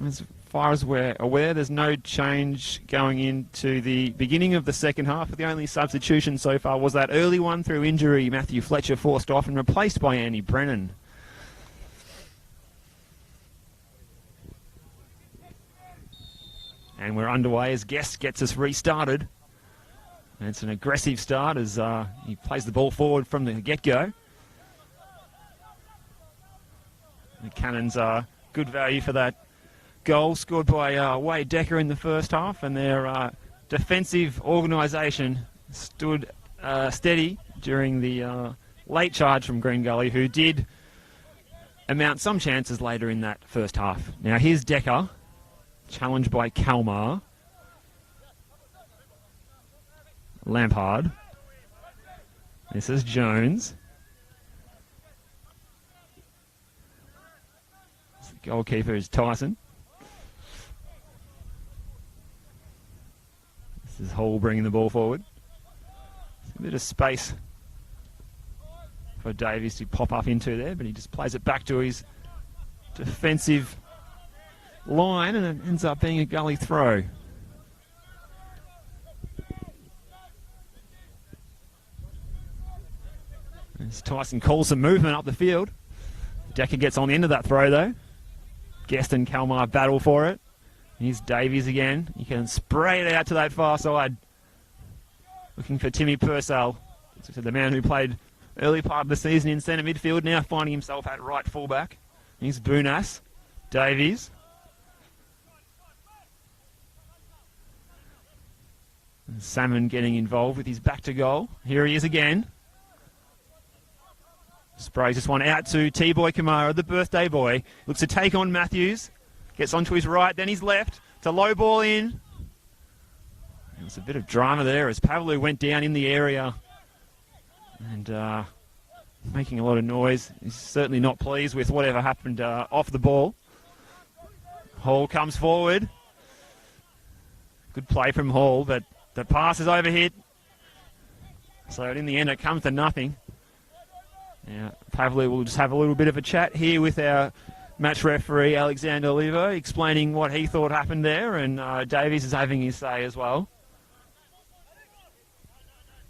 As far as we're aware, there's no change going into the beginning of the second half. The only substitution so far was that early one through injury. Matthew Fletcher forced off and replaced by Andy Brennan. And we're underway as Guest gets us restarted. And it's an aggressive start as he plays the ball forward from the get-go. The Cannons are good value for that goal scored by Wade Decker in the first half, and their defensive organisation stood steady during the late charge from Green Gully, who did amount some chances later in that first half. Now here's Decker, challenged by Kalmar. Lampard. This is Jones. The goalkeeper is Tyson. This is Hall bringing the ball forward. There's a bit of space for Davies to pop up into there, but he just plays it back to his defensive line, and it ends up being a Gully throw. As Tyson calls some movement up the field. Decker gets on the end of that throw though. Guest and Kalmar battle for it. Here's Davies again. He can spray it out to that far side. Looking for Timmy Purcell, the man who played early part of the season in centre midfield, now finding himself at right fullback. Here's Boonas. Davies. And Salmon getting involved with his back to goal. Here he is again. Sprays this one out to T-Boy Kamara, the birthday boy. Looks to take on Matthews. Gets onto his right, then his left. It's a low ball in. There's a bit of drama there as Pavlu went down in the area and making a lot of noise. He's certainly not pleased with whatever happened off the ball. Hall comes forward. Good play from Hall, but the pass is overhit. So in the end it comes to nothing. Now, Pavlu will just have a little bit of a chat here with our match referee, Alexander Olivo, explaining what he thought happened there, and Davies is having his say as well.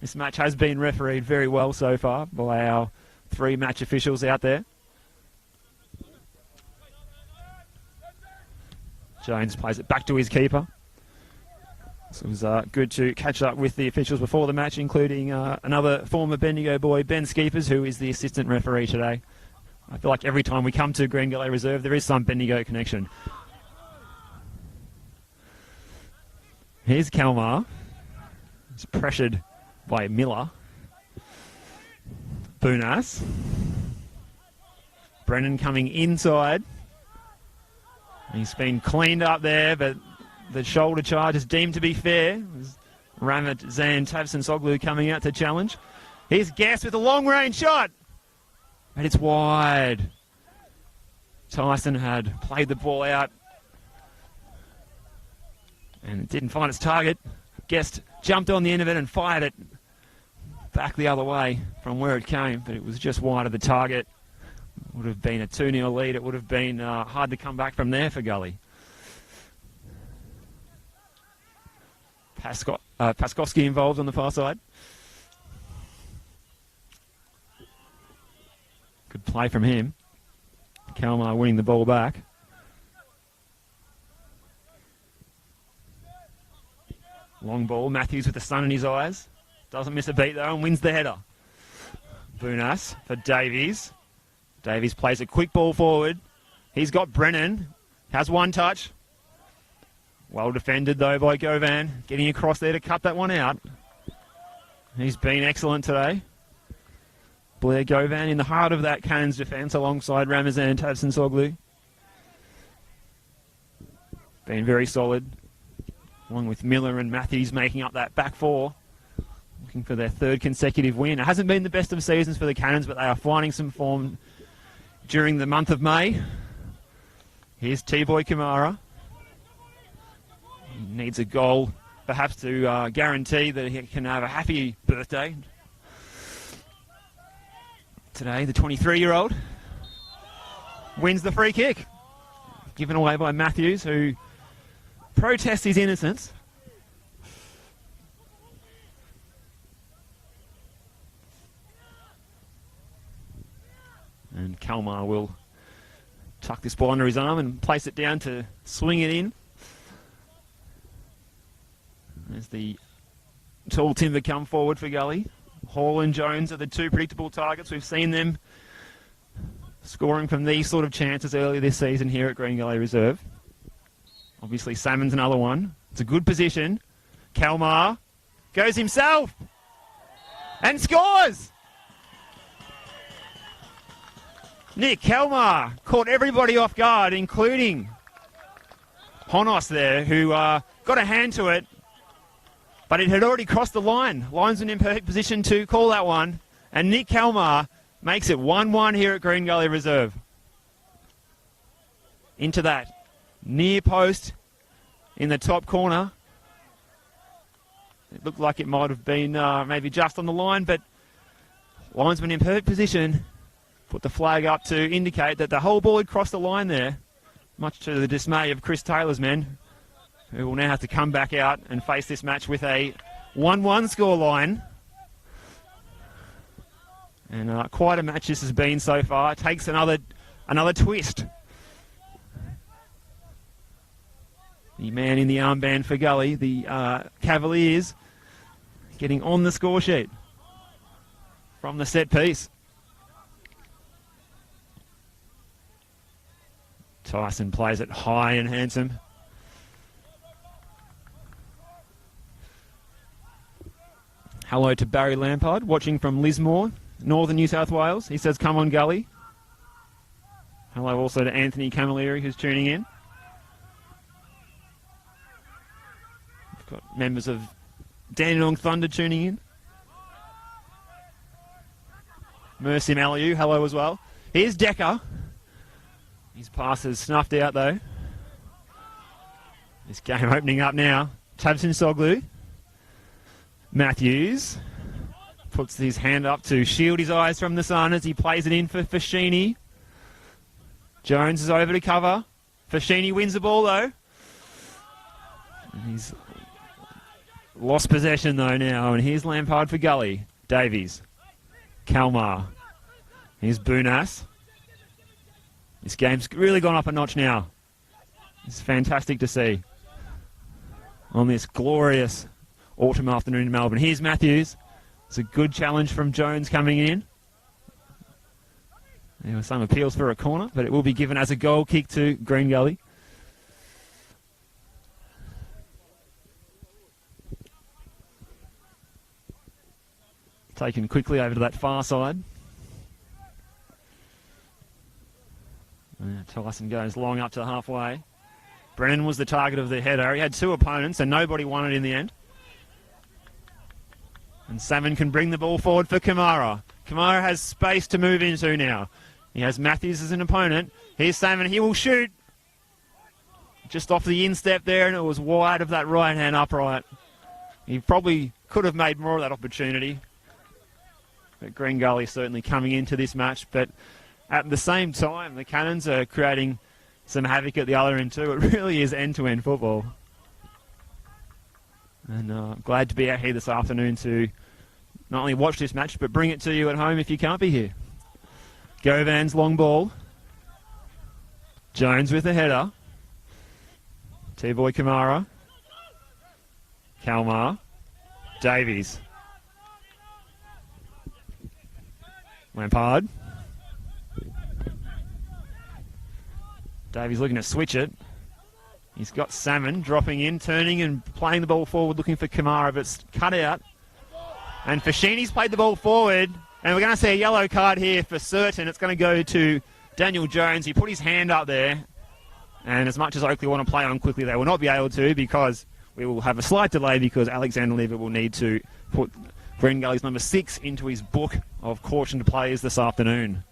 This match has been refereed very well so far by our 3 match officials out there. Jones plays it back to his keeper. So it was good to catch up with the officials before the match, including another former Bendigo boy, Ben Skeepers, who is the assistant referee today. I feel like every time we come to Green Gully Reserve, there is some Bendigo connection. Here's Kalmar. He's pressured by Miller. Boonas. Brennan coming inside. He's been cleaned up there, but the shoulder charge is deemed to be fair. Ramat Zan Tavson Soglu coming out to challenge. Here's Guest with a long-range shot. And it's wide. Tyson had played the ball out and didn't find its target. Guest jumped on the end of it and fired it back the other way from where it came, but it was just wide of the target. It would have been a 2-0 lead. It would have been hard to come back from there for Gully. Paskowski involved on the far side. Good play from him. Kalmar winning the ball back. Long ball. Matthews with the sun in his eyes. Doesn't miss a beat though and wins the header. Boonas for Davies. Davies plays a quick ball forward. He's got Brennan. Has one touch. Well defended, though, by Govan. Getting across there to cut that one out. He's been excellent today. Blair Govan in the heart of that Cannons defence alongside Ramazan Tavson-Soglu. Been very solid. Along with Miller and Matthews making up that back four. Looking for their third consecutive win. It hasn't been the best of seasons for the Cannons, but they are finding some form during the month of May. Here's T-Boy Kamara. He needs a goal, perhaps to guarantee that he can have a happy birthday. Today, the 23-year-old wins the free kick. Given away by Matthews, who protests his innocence. And Kalmar will tuck this ball under his arm and place it down to swing it in. As the tall timber come forward for Gully. Hall and Jones are the two predictable targets. We've seen them scoring from these sort of chances earlier this season here at Green Gully Reserve. Obviously, Salmon's another one. It's a good position. Kalmar goes himself and scores! Nick Kalmar caught everybody off guard, including Honos there, who got a hand to it, but it had already crossed the line. Linesman in perfect position to call that one, and Nick Kalmar makes it 1-1 here at Green Gully Reserve. Into that near post in the top corner. It looked like it might have been maybe just on the line, but linesman in perfect position put the flag up to indicate that the whole ball had crossed the line there, much to the dismay of Chris Taylor's men, who will now have to come back out and face this match with a 1-1 score line. And quite a match this has been so far. It takes another twist. The man in the armband for Gully, the Cavaliers, getting on the score sheet from the set piece. Tyson plays it high and handsome. Hello to Barry Lampard, watching from Lismore, northern New South Wales. He says, come on, Gully. Hello also to Anthony Camilleri, who's tuning in. We've got members of Dandenong Thunder tuning in. Mercy Malayu, hello as well. Here's Decker. His pass is snuffed out, though. This game opening up now. Tavson-Soglu. Matthews puts his hand up to shield his eyes from the sun as he plays it in for Fashini. Jones is over to cover. Fashini wins the ball, though. And he's lost possession, though, now. And here's Lampard for Gully. Davies. Kalmar. Here's Boonas. This game's really gone up a notch now. It's fantastic to see on this glorious autumn afternoon in Melbourne. Here's Matthews. It's a good challenge from Jones coming in. There were some appeals for a corner, but it will be given as a goal kick to Green Gully. Taken quickly over to that far side. Tyson goes long up to halfway. Brennan was the target of the header. He had two opponents and nobody won it in the end. And Salmon can bring the ball forward for Kamara. Kamara has space to move into now. He has Matthews as an opponent. Here's Salmon. He will shoot. Just off the instep there, and it was wide of that right-hand upright. He probably could have made more of that opportunity. But Green Gully certainly coming into this match. But at the same time, the Cannons are creating some havoc at the other end too. It really is end-to-end football. And I'm glad to be out here this afternoon to not only watch this match, but bring it to you at home if you can't be here. Govan's long ball. Jones with the header. T-Boy Kamara. Kalmar. Davies. Lampard. Davies looking to switch it. He's got Salmon dropping in, turning and playing the ball forward, looking for Kamara, but it's cut out. And Fashini's played the ball forward, and we're going to see a yellow card here for certain. It's going to go to Daniel Jones. He put his hand up there, and as much as Oakleigh want to play on quickly, they will not be able to because we will have a slight delay because Alexander Lever will need to put Green Gully's number 6 into his book of cautioned players this afternoon.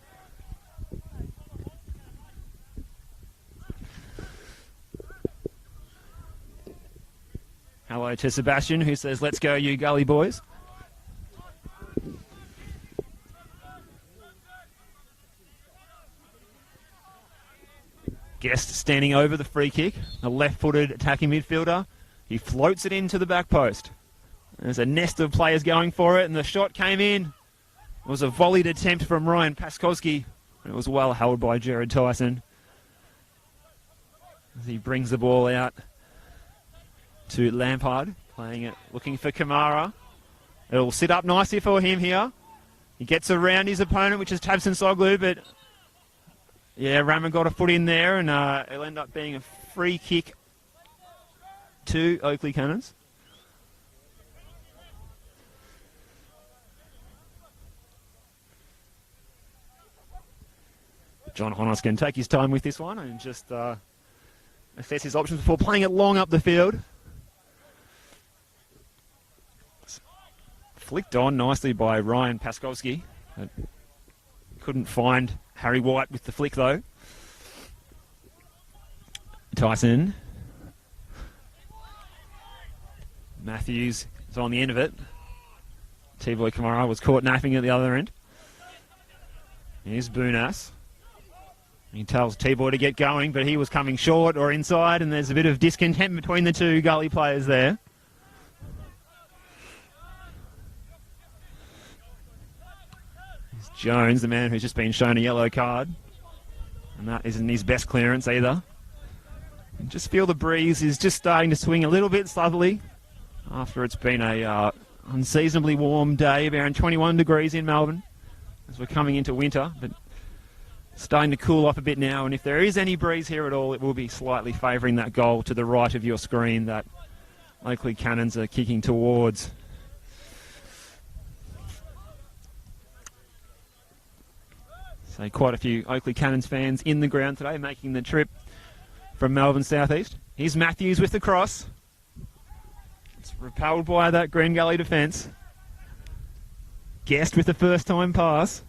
Hello to Sebastian, who says, "Let's go, you Gully boys." Guest standing over the free kick, a left-footed attacking midfielder. He floats it into the back post. There's a nest of players going for it, and the shot came in. It was a volleyed attempt from Ryan Paskowski. It was well held by Jared Tyson. As he brings the ball out to Lampard, playing it, looking for Kamara. It'll sit up nicely for him here. He gets around his opponent, which is Tabson Soglu, but yeah, Raman got a foot in there, and it'll end up being a free kick to Oakleigh Cannons. John Honos can take his time with this one and just assess his options before playing it long up the field. Flicked on nicely by Ryan Paskowski. Couldn't find Harry White with the flick though. Tyson. Matthews is on the end of it. T-Boy Kamara was caught napping at the other end. Here's Boonas. He tells T-Boy to get going, but he was coming short or inside, and there's a bit of discontent between the two Gully players there. Here's Jones, the man who's just been shown a yellow card. And that isn't his best clearance either. You just feel the breeze is just starting to swing a little bit southerly after it's been a unseasonably warm day, around 21 degrees in Melbourne as we're coming into winter, but starting to cool off a bit now, and if there is any breeze here at all, it will be slightly favouring that goal to the right of your screen that Oakleigh Cannons are kicking towards. So quite a few Oakleigh Cannons fans in the ground today, making the trip from Melbourne southeast. Here's Matthews with the cross. It's repelled by that Green Gully defence. Guest with the first time pass.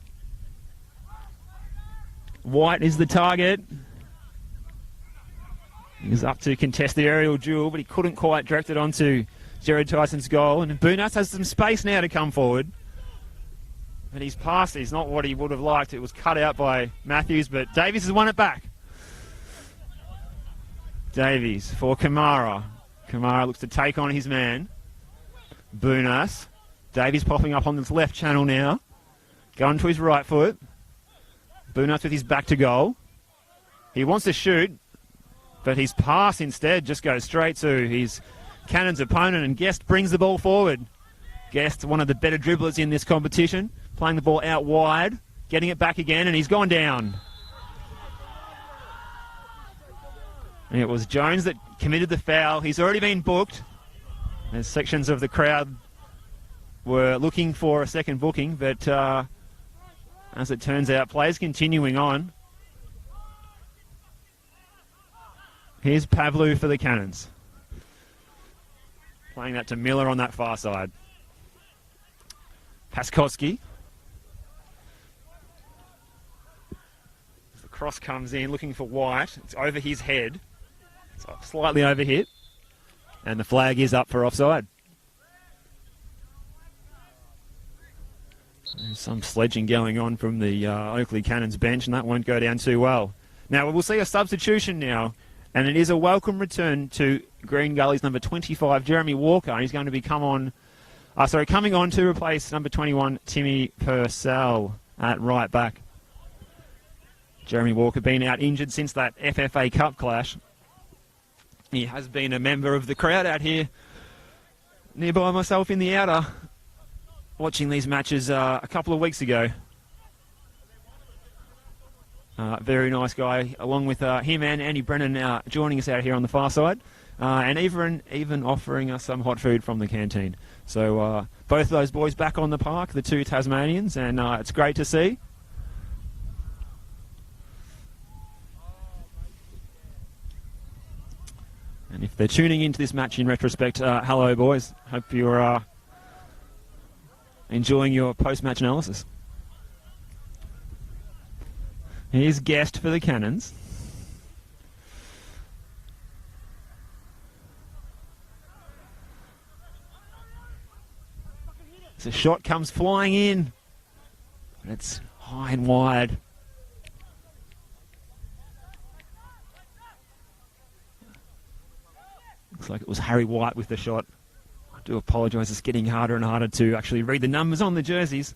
White is the target. He was up to contest the aerial duel, but he couldn't quite direct it onto Jared Tyson's goal. And Boonas has some space now to come forward. But his pass is not what he would have liked. It was cut out by Matthews, but Davies has won it back. Davies for Kamara. Kamara looks to take on his man. Boonas. Davies popping up on this left channel now. Going to his right foot. Boonas with his back to goal. He wants to shoot, but his pass instead just goes straight to his Cannons opponent, and Guest brings the ball forward. Guest, one of the better dribblers in this competition, playing the ball out wide, getting it back again, and he's gone down. And it was Jones that committed the foul. He's already been booked. There's sections of the crowd were looking for a second booking, but as it turns out, play's continuing on. Here's Pavlu for the Cannons. Playing that to Miller on that far side. Paskowski. As the cross comes in, looking for White. It's over his head. It's slightly overhit. And the flag is up for offside. There's some sledging going on from the Oakleigh Cannons bench, and that won't go down too well. Now, we'll see a substitution now, and it is a welcome return to Green Gully's number 25, Jeremy Walker. He's going to be coming on to replace number 21, Timmy Purcell at right back. Jeremy Walker been out injured since that FFA Cup clash. He has been a member of the crowd out here nearby myself in the outer, watching these matches a couple of weeks ago. Very nice guy, along with him and Andy Brennan joining us out here on the far side, and even offering us some hot food from the canteen. So both of those boys back on the park, the two Tasmanians, and it's great to see. And if they're tuning into this match in retrospect, hello boys. Hope you're enjoying your post-match analysis. Here's Guest for the Cannons. The shot comes flying in. It's high and wide. Looks like it was Harry White with the shot. I do apologise, it's getting harder and harder to actually read the numbers on the jerseys.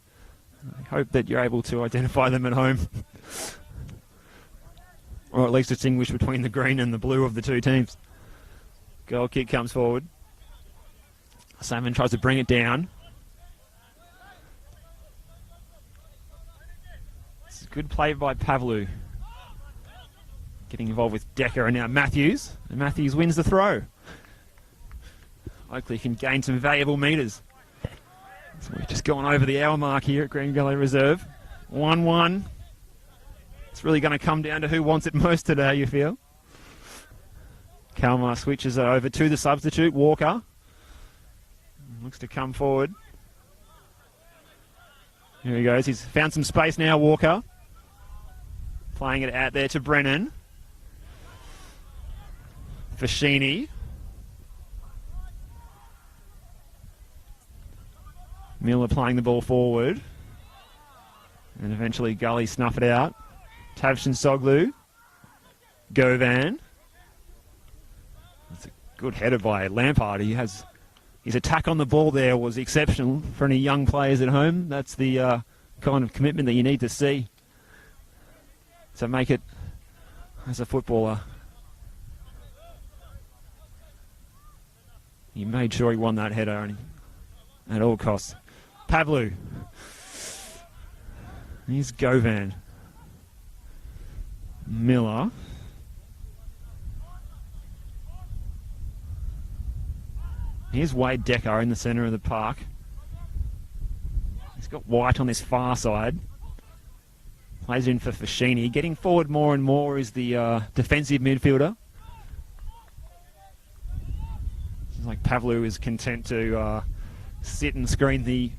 I hope that you're able to identify them at home. Or at least distinguish between the green and the blue of the two teams. Goal kick comes forward. Salmon tries to bring it down. It's a good play by Pavlu. Getting involved with Decker and now Matthews. And Matthews wins the throw. Oakleigh can gain some valuable metres. So we've just gone over the hour mark here at Green Gully Reserve. 1-1. It's really going to come down to who wants it most today, you feel. Kalmar switches it over to the substitute, Walker. Looks to come forward. Here he goes. He's found some space now, Walker. Playing it out there to Brennan. Fashini. Miller playing the ball forward. And eventually Gully snuff it out. Tavshin Soglu. Govan. That's a good header by Lampard. His attack on the ball there was exceptional for any young players at home. That's the kind of commitment that you need to see to make it as a footballer. He made sure he won that header at all costs. Pavlu. Here's Govan. Miller. Here's Wade Decker in the centre of the park. He's got White on this far side. Plays in for Fashini. Getting forward more and more is the defensive midfielder. It's like Pavlu is content to sit and screen the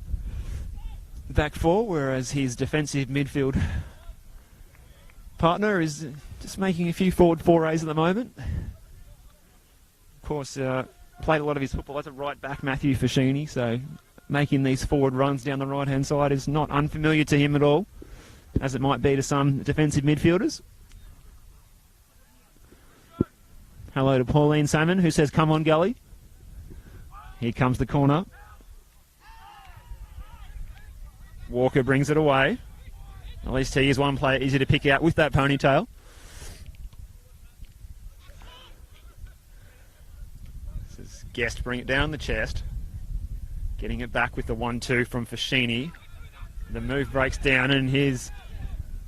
back four, whereas his defensive midfield partner is just making a few forward forays at the moment. Of course, played a lot of his football as a right back, Matthew Fashini, so making these forward runs down the right hand side is not unfamiliar to him at all, as it might be to some defensive midfielders. Hello to Pauline Salmon, who says, "Come on, Gully." Here comes the corner. Walker brings it away. At least he is one player easy to pick out with that ponytail. This is Guest bring it down the chest. Getting it back with the 1-2 from Fashini. The move breaks down and here's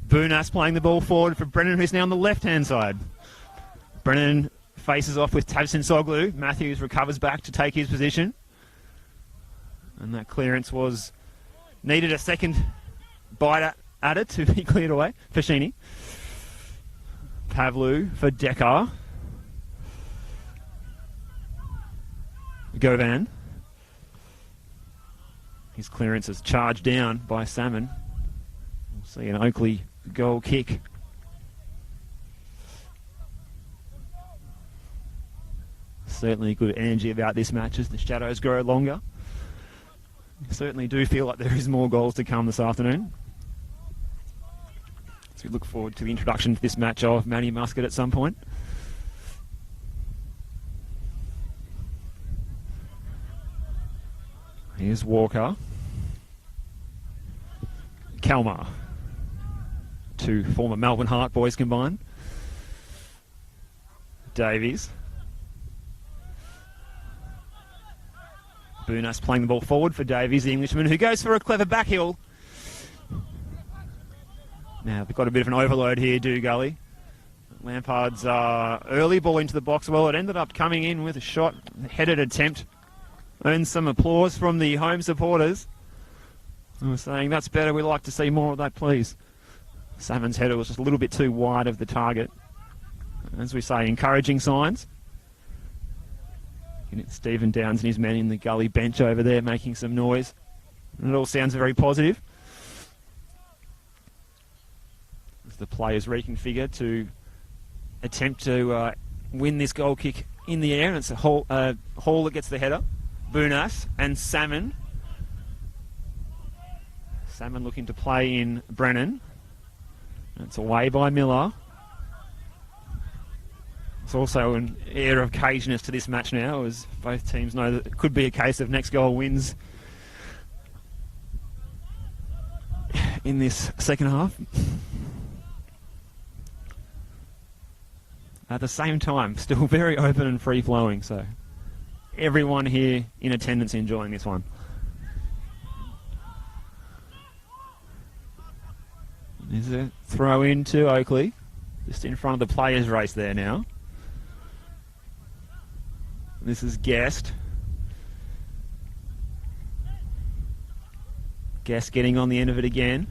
Bunas playing the ball forward for Brennan, who's now on the left-hand side. Brennan faces off with Tavsin Soglu. Matthews recovers back to take his position. And that clearance was needed a second bite at it to be cleared away. Fashini. Pavlu for Decker. Govan. His clearance is charged down by Salmon. We'll see an Oakleigh goal kick. Certainly good energy about this match as the shadows grow longer. Certainly do feel like there is more goals to come this afternoon. So we look forward to the introduction to this match of Manny Muscat at some point. Here's Walker. Kalmar. Two former Melbourne Heart boys combined. Davies. Bunas playing the ball forward for Davies, the Englishman, who goes for a clever backheel. Now, they've got a bit of an overload here, do Gully. Lampard's early ball into the box. Well, it ended up coming in with a shot, a headed attempt. Earned some applause from the home supporters. They were saying, that's better, we'd like to see more of that, please. Salmon's header was just a little bit too wide of the target. As we say, encouraging signs. Stephen Downs and his men in the Gully bench over there making some noise. And it all sounds very positive. As the players reconfigure to attempt to win this goal kick in the air. And it's Hall that gets the header. Bunas and Salmon. Salmon looking to play in Brennan. It's away by Miller. There's also an air of caginess to this match now, as both teams know that it could be a case of next goal wins in this second half. At the same time, still very open and free-flowing, so everyone here in attendance enjoying this one. There's a throw in to Oakleigh, just in front of the players' race there now. This is Guest. Guest getting on the end of it again.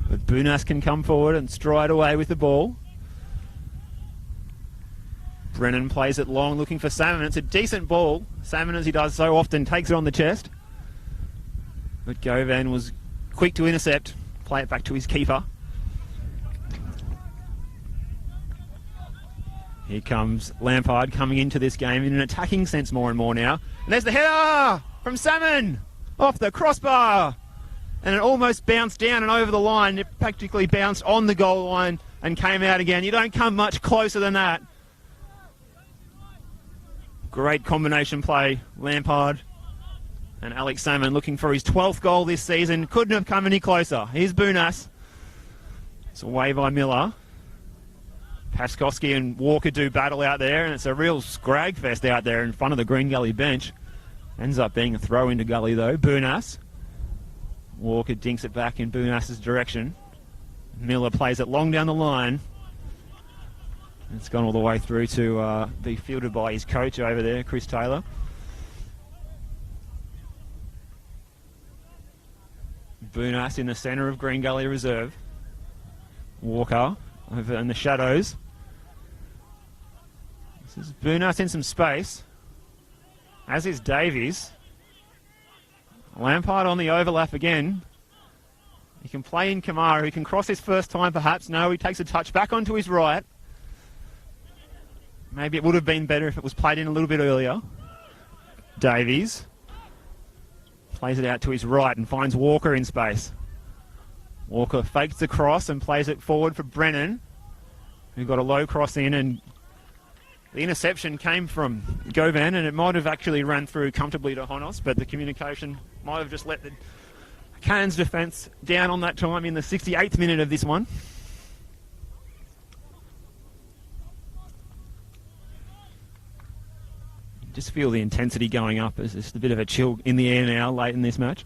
But Bunas can come forward and stride away with the ball. Brennan plays it long, looking for Salmon. It's a decent ball. Salmon, as he does so often, takes it on the chest. But Govan was quick to intercept. Play it back to his keeper. Here comes Lampard coming into this game in an attacking sense more and more now. And there's the header from Salmon off the crossbar. And it almost bounced down and over the line. It practically bounced on the goal line and came out again. You don't come much closer than that. Great combination play. Lampard and Alex Salmon looking for his 12th goal this season. Couldn't have come any closer. Here's Bunas. It's away by Miller. Paskowski and Walker do battle out there, and it's a real scrag fest out there in front of the Green Gully bench. Ends up being a throw into Gully though. Bunas. Walker dinks it back in Bunas's direction. Miller plays it long down the line. It's gone all the way through to be fielded by his coach over there, Chris Taylor. Bunas in the centre of Green Gully Reserve. Walker over in the shadows. This is Bunas in some space, as is Davies. Lampard on the overlap again. He can play in Kamara, who can cross his first time perhaps. No, he takes a touch back onto his right. Maybe it would have been better if it was played in a little bit earlier. Davies plays it out to his right and finds Walker in space. Walker fakes the cross and plays it forward for Brennan, who got a low cross in, and the interception came from Govan, and it might have actually ran through comfortably to Honos, but the communication might have just let the Cannons defence down on that time in the 68th minute of this one. Just feel the intensity going up. There's just a bit of a chill in the air now late in this match.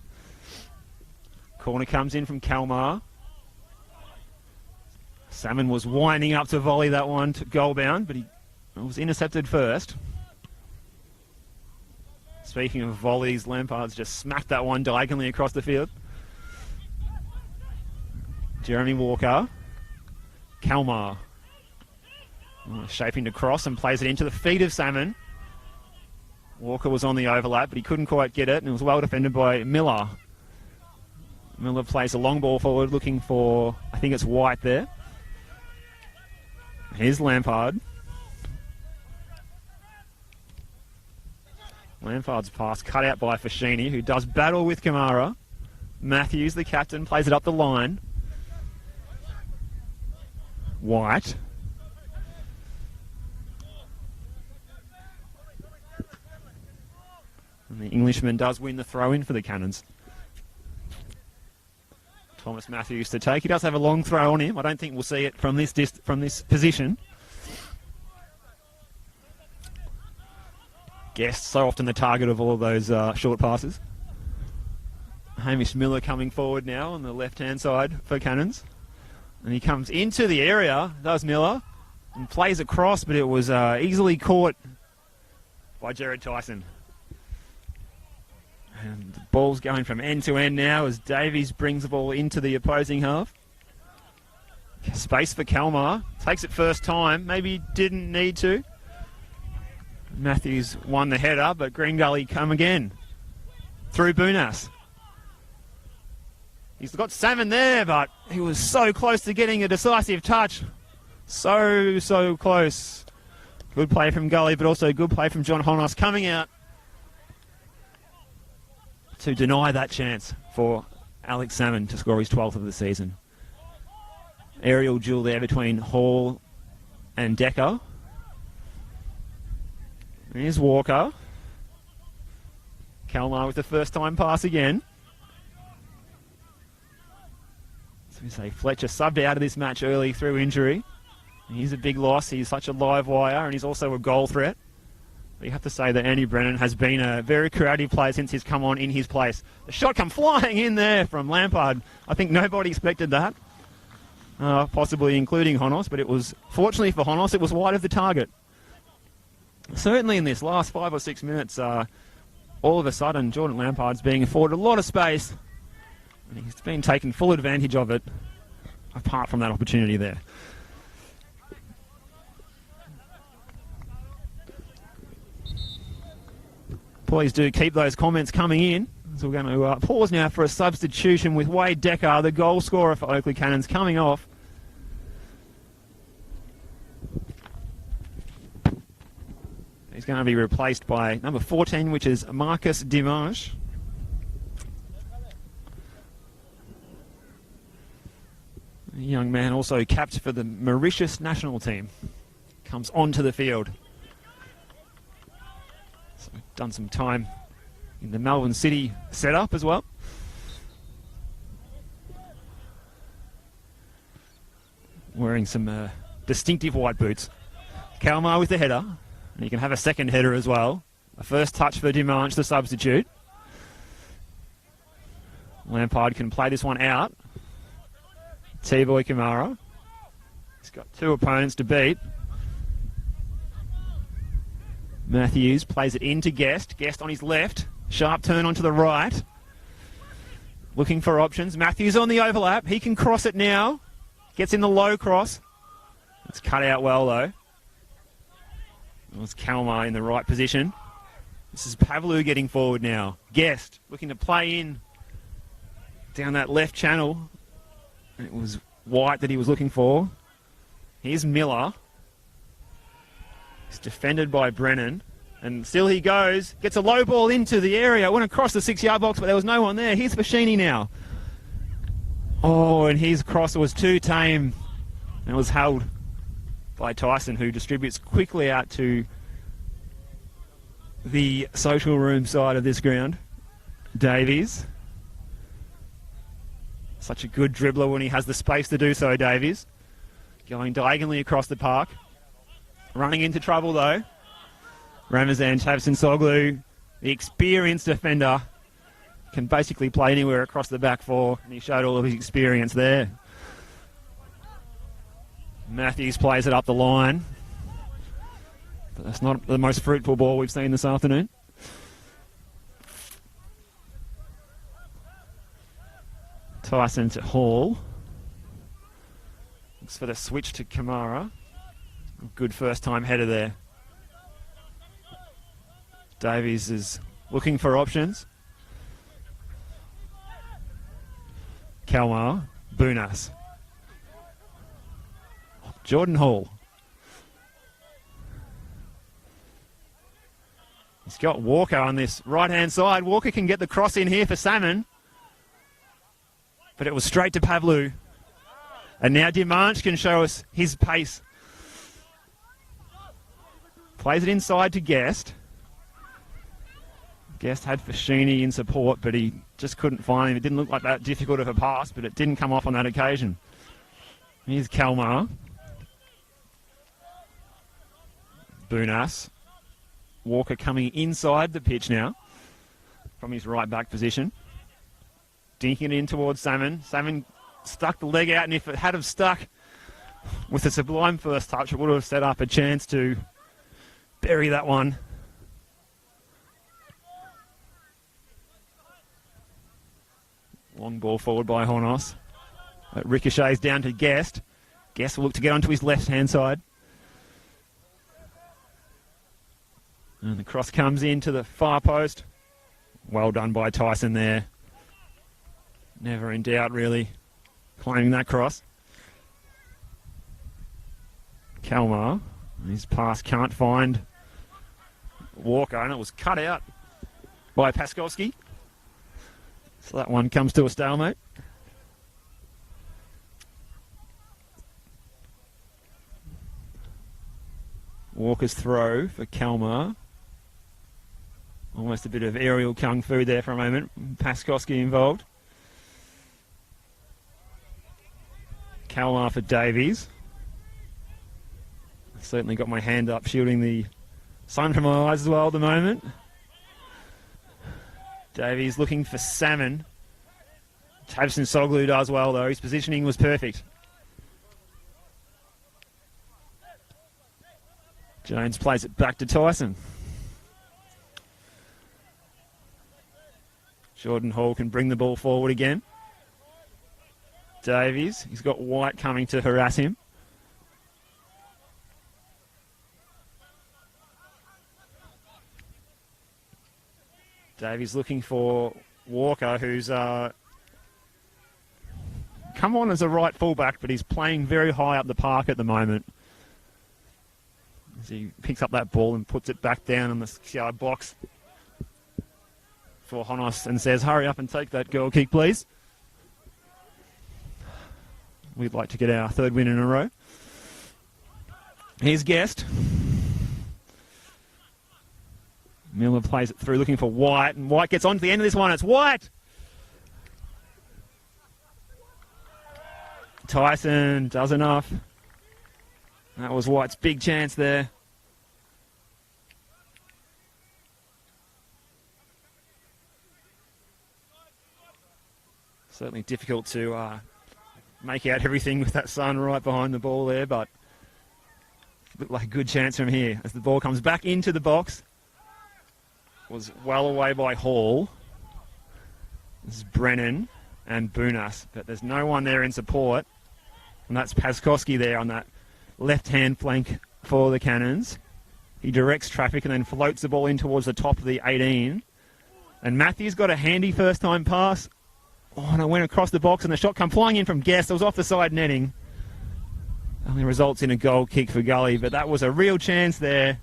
Corner comes in from Kalmar. Salmon was winding up to volley that one to goal bound, but he was intercepted first. Speaking of volleys, Lampard's just smacked that one diagonally across the field. Jeremy Walker. Kalmar. Shaping to cross and plays it into the feet of Salmon. Walker was on the overlap, but he couldn't quite get it, and it was well defended by Miller. Miller plays a long ball forward, looking for, I think it's White there. Here's Lampard. Lampard's pass cut out by Fashini, who does battle with Kamara. Matthews, the captain, plays it up the line. White. And the Englishman does win the throw-in for the Cannons. Thomas Matthews to take. He does have a long throw on him. I don't think we'll see it from this position. Guest, so often the target of all of those short passes. Hamish Miller coming forward now on the left-hand side for Cannons. And he comes into the area, does Miller, and plays across, but it was easily caught by Jared Tyson. And the ball's going from end to end now as Davies brings the ball into the opposing half. Space for Kalmar. Takes it first time. Maybe didn't need to. Matthews won the header, but Green Gully come again. Through Bunas. He's got Salmon there, but he was so close to getting a decisive touch. So close. Good play from Gully, but also good play from John Honos coming out to deny that chance for Alex Salmon to score his 12th of the season. Aerial duel there between Hall and Decker. Here's Walker. Kalmar with the first time pass again. So we say Fletcher subbed out of this match early through injury. He's a big loss. He's such a live wire, and he's also a goal threat. But you have to say that Andy Brennan has been a very creative player since he's come on in his place. The shot come flying in there from Lampard. I think nobody expected that. Possibly including Honos, but it was, fortunately for Honos, it was wide of the target. Certainly in this last 5 or 6 minutes, all of a sudden Jordan Lampard's being afforded a lot of space, and he's been taking full advantage of it, apart from that opportunity there. Please do keep those comments coming in. So we're going to pause now for a substitution with Wade Decker, the goal scorer for Oakleigh Cannons, coming off. He's going to be replaced by number 14, which is Marcus Dimanche. A young man also capped for the Mauritius national team. Comes onto the field. So we've done some time in the Melbourne City setup as well. Wearing some distinctive white boots. Kalmar with the header. And you can have a second header as well. A first touch for Dimanche, the substitute. Lampard can play this one out. T-Boy Kamara. He's got two opponents to beat. Matthews plays it into Guest. Guest on his left. Sharp turn onto the right. Looking for options. Matthews on the overlap. He can cross it now. Gets in the low cross. It's cut out well though. It was Kalmar in the right position. This is Pavlou getting forward now. Guest looking to play in down that left channel. It was White that he was looking for. Here's Miller. He's defended by Brennan. And still he goes. Gets a low ball into the area. Went across the 6-yard box, but there was no one there. Here's Fascini now. Oh, and his cross was too tame. And it was held by Tyson, who distributes quickly out to the social room side of this ground. Davies. Such a good dribbler when he has the space to do so, Davies. Going diagonally across the park. Running into trouble though. Ramazan Chavsin-Soglu, the experienced defender, can basically play anywhere across the back four, and he showed all of his experience there. Matthews plays it up the line. But that's not the most fruitful ball we've seen this afternoon. Tyson to Hall. Looks for the switch to Kamara. Good first time header there. Davies is looking for options. Kalmar, Bunas. Jordan Hall. He's got Walker on this right-hand side. Walker can get the cross in here for Salmon. But it was straight to Pavlou. And now Dimanche can show us his pace. Plays it inside to Guest. Guest had Fascini in support, but he just couldn't find him. It didn't look like that difficult of a pass, but it didn't come off on that occasion. Here's Kalmar. Bunas. Walker coming inside the pitch now from his right back position. Dinking it in towards Salmon. Salmon stuck the leg out, and if it had have stuck with a sublime first touch, it would have set up a chance to bury that one. Long ball forward by Honos. It ricochets down to Guest. Guest will look to get onto his left-hand side. And the cross comes into the far post. Well done by Tyson there. Never in doubt, really, claiming that cross. Kalmar, his pass can't find Walker, and it was cut out by Paskowski. So that one comes to a stalemate. Walker's throw for Kalmar. Almost a bit of aerial kung fu there for a moment. Paskowski involved. Kalmar for Davies. Certainly got my hand up, shielding the sun from my eyes as well at the moment. Davies looking for Salmon. Tabson Soglu does well though. His positioning was perfect. Jones plays it back to Tyson. Jordan Hall can bring the ball forward again. Davies, he's got White coming to harass him. Davies looking for Walker, who's come on as a right fullback, but he's playing very high up the park at the moment. As he picks up that ball and puts it back down in the 6-yard box for Honos and says, hurry up and take that goal kick, please. We'd like to get our third win in a row. Here's Guest. Miller plays it through looking for White, and White gets on to the end of this one. It's White! Tyson does enough. That was White's big chance there. Certainly difficult to make out everything with that sun right behind the ball there, but looked like a good chance from here as the ball comes back into the box. Was well away by Hall. This is Brennan and Bunas, but there's no one there in support, and that's Paskowski there on that left-hand flank for the Cannons. He directs traffic and then floats the ball in towards the top of the 18. And Matthews got a handy first-time pass. Oh, and it went across the box, and the shot come flying in from Guest. It was off the side netting. Only results in a goal kick for Gully, but that was a real chance there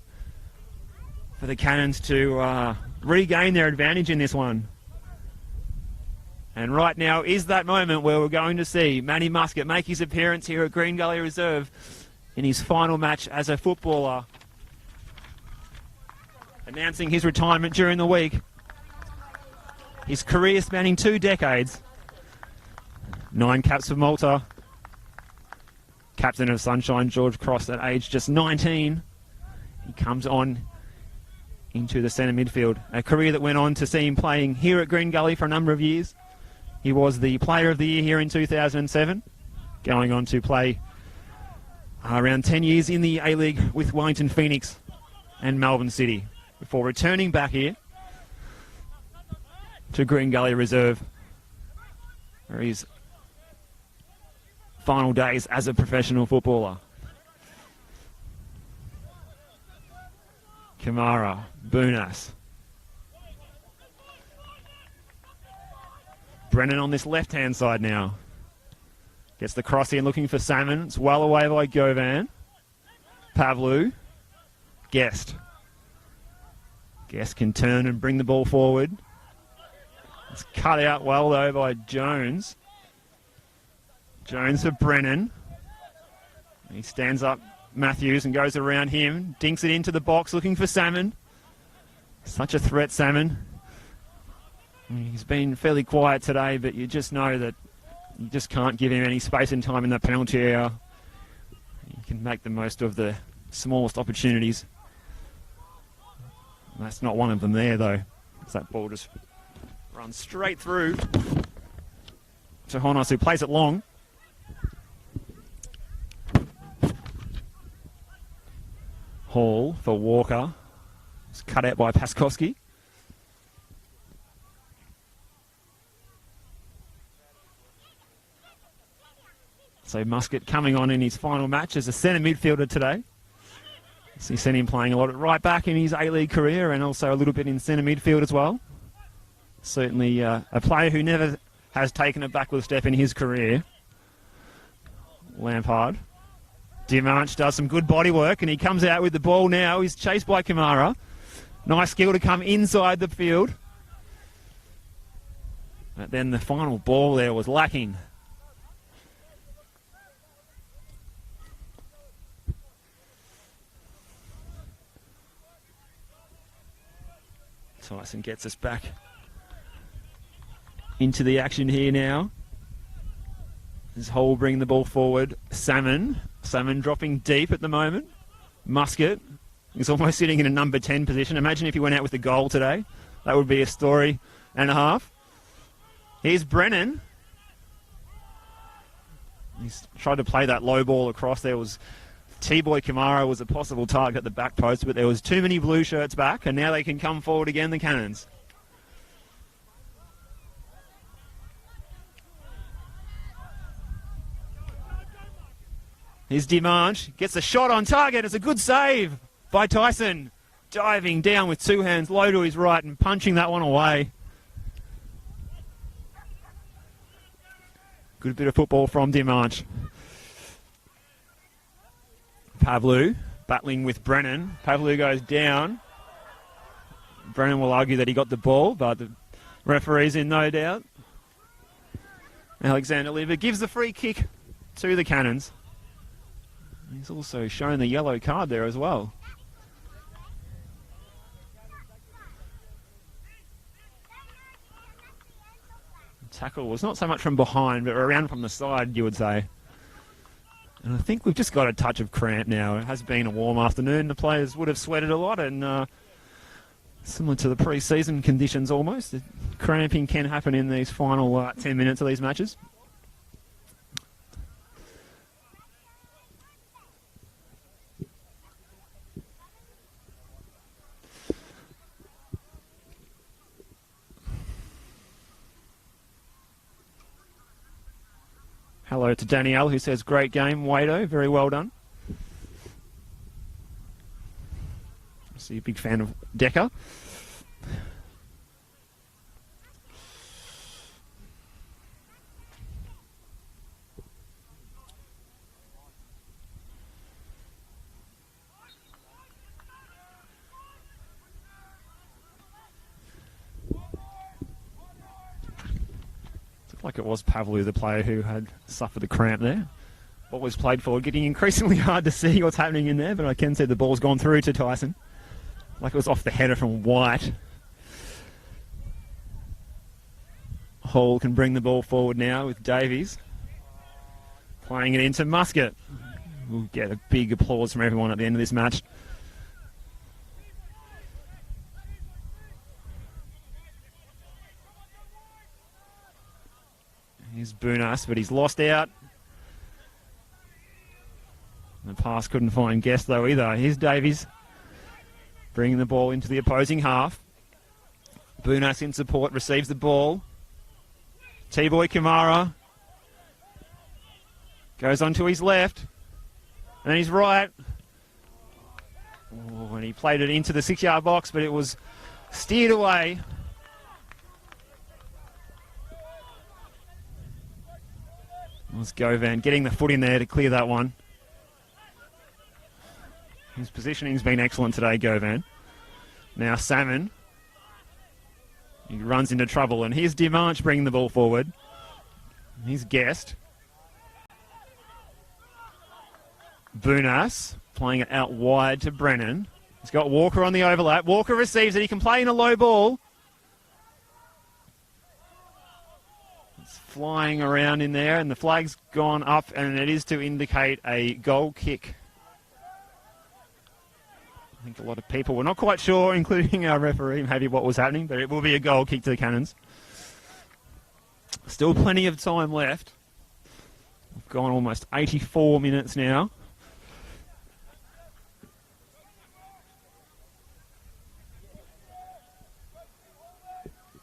for the Cannons to regain their advantage in this one. And right now is that moment where we're going to see Manny Muscat make his appearance here at Green Gully Reserve in his final match as a footballer, announcing his retirement during the week. His career spanning 2 decades. 9 caps for Malta. Captain of Sunshine George Cross at age just 19. He comes on into the centre midfield. A career that went on to see him playing here at Green Gully for a number of years. He was the Player of the Year here in 2007, going on to play around 10 years in the A-League with Wellington Phoenix and Melbourne City, before returning back here to Green Gully Reserve, where his final days as a professional footballer. Kamara, Bunas. Brennan on this left-hand side now. Gets the cross in looking for Salmon. It's well away by Govan. Pavlu. Guest. Guest can turn and bring the ball forward. It's cut out well, though, by Jones. Jones for Brennan. He stands up Matthews and goes around him. Dinks it into the box looking for Salmon. Such a threat, Salmon. He's been fairly quiet today, but you just know that you just can't give him any space and time in that penalty area. He can make the most of the smallest opportunities. That's not one of them there, though, as that ball just runs straight through to Honos, who plays it long. Hall for Walker. It's cut out by Paskowski. So Muscat coming on in his final match as a centre midfielder today. So you seen him playing a lot at right back in his A-League career and also a little bit in centre midfield as well. Certainly a player who never has taken a backward step in his career. Lampard. Dimanche does some good body work and he comes out with the ball now. He's chased by Kamara. Nice skill to come inside the field. But then the final ball there was lacking. Tyson gets us back into the action here now. As Hall bringing the ball forward. Salmon dropping deep at the moment. Muscat is almost sitting in a number 10 position. Imagine if he went out with a goal today. That would be a story and a half. Here's Brennan. He's tried to play that low ball across. There was T-Boy Kamara was a possible target at the back post, but there was too many blue shirts back, and now they can come forward again, the Cannons. Here's Dimanche, gets a shot on target. It's a good save by Tyson. Diving down with two hands low to his right and punching that one away. Good bit of football from Dimanche. Pavlu battling with Brennan. Pavlu goes down. Brennan will argue that he got the ball, but the referee's in no doubt. Alexander Liver gives the free kick to the Cannons. He's also shown the yellow card there as well. The tackle was not so much from behind, but around from the side, you would say. And I think we've just got a touch of cramp now. It has been a warm afternoon. The players would have sweated a lot, and similar to the pre-season conditions almost. The cramping can happen in these final 10 minutes of these matches. Hello to Danielle, who says, great game, Wado, very well done. I see a big fan of Decker. Like it was Pavlu, the player who had suffered the cramp there. Ball was played forward, getting increasingly hard to see what's happening in there, but I can see the ball's gone through to Tyson. Like it was off the header from White. Hall can bring the ball forward now with Davies. Playing it into Muscat. We'll get a big applause from everyone at the end of this match. Here's Bunas, but he's lost out. The pass couldn't find Guest though either. Here's Davies, bringing the ball into the opposing half. Bunas in support, receives the ball. T-Boy Kamara goes on to his left, and his right. Oh, and he played it into the 6-yard box, but it was steered away. Let's go, Van. Getting the foot in there to clear that one. His positioning's been excellent today, Govan. Now Salmon. He runs into trouble, and here's Dimanche bringing the ball forward. He's Guest. Bunas playing it out wide to Brennan. He's got Walker on the overlap. Walker receives it. He can play in a low ball. Flying around in there, and the flag's gone up, and it is to indicate a goal kick. I think a lot of people were not quite sure, including our referee, maybe what was happening, but it will be a goal kick to the Cannons. Still plenty of time left. We've gone almost 84 minutes now.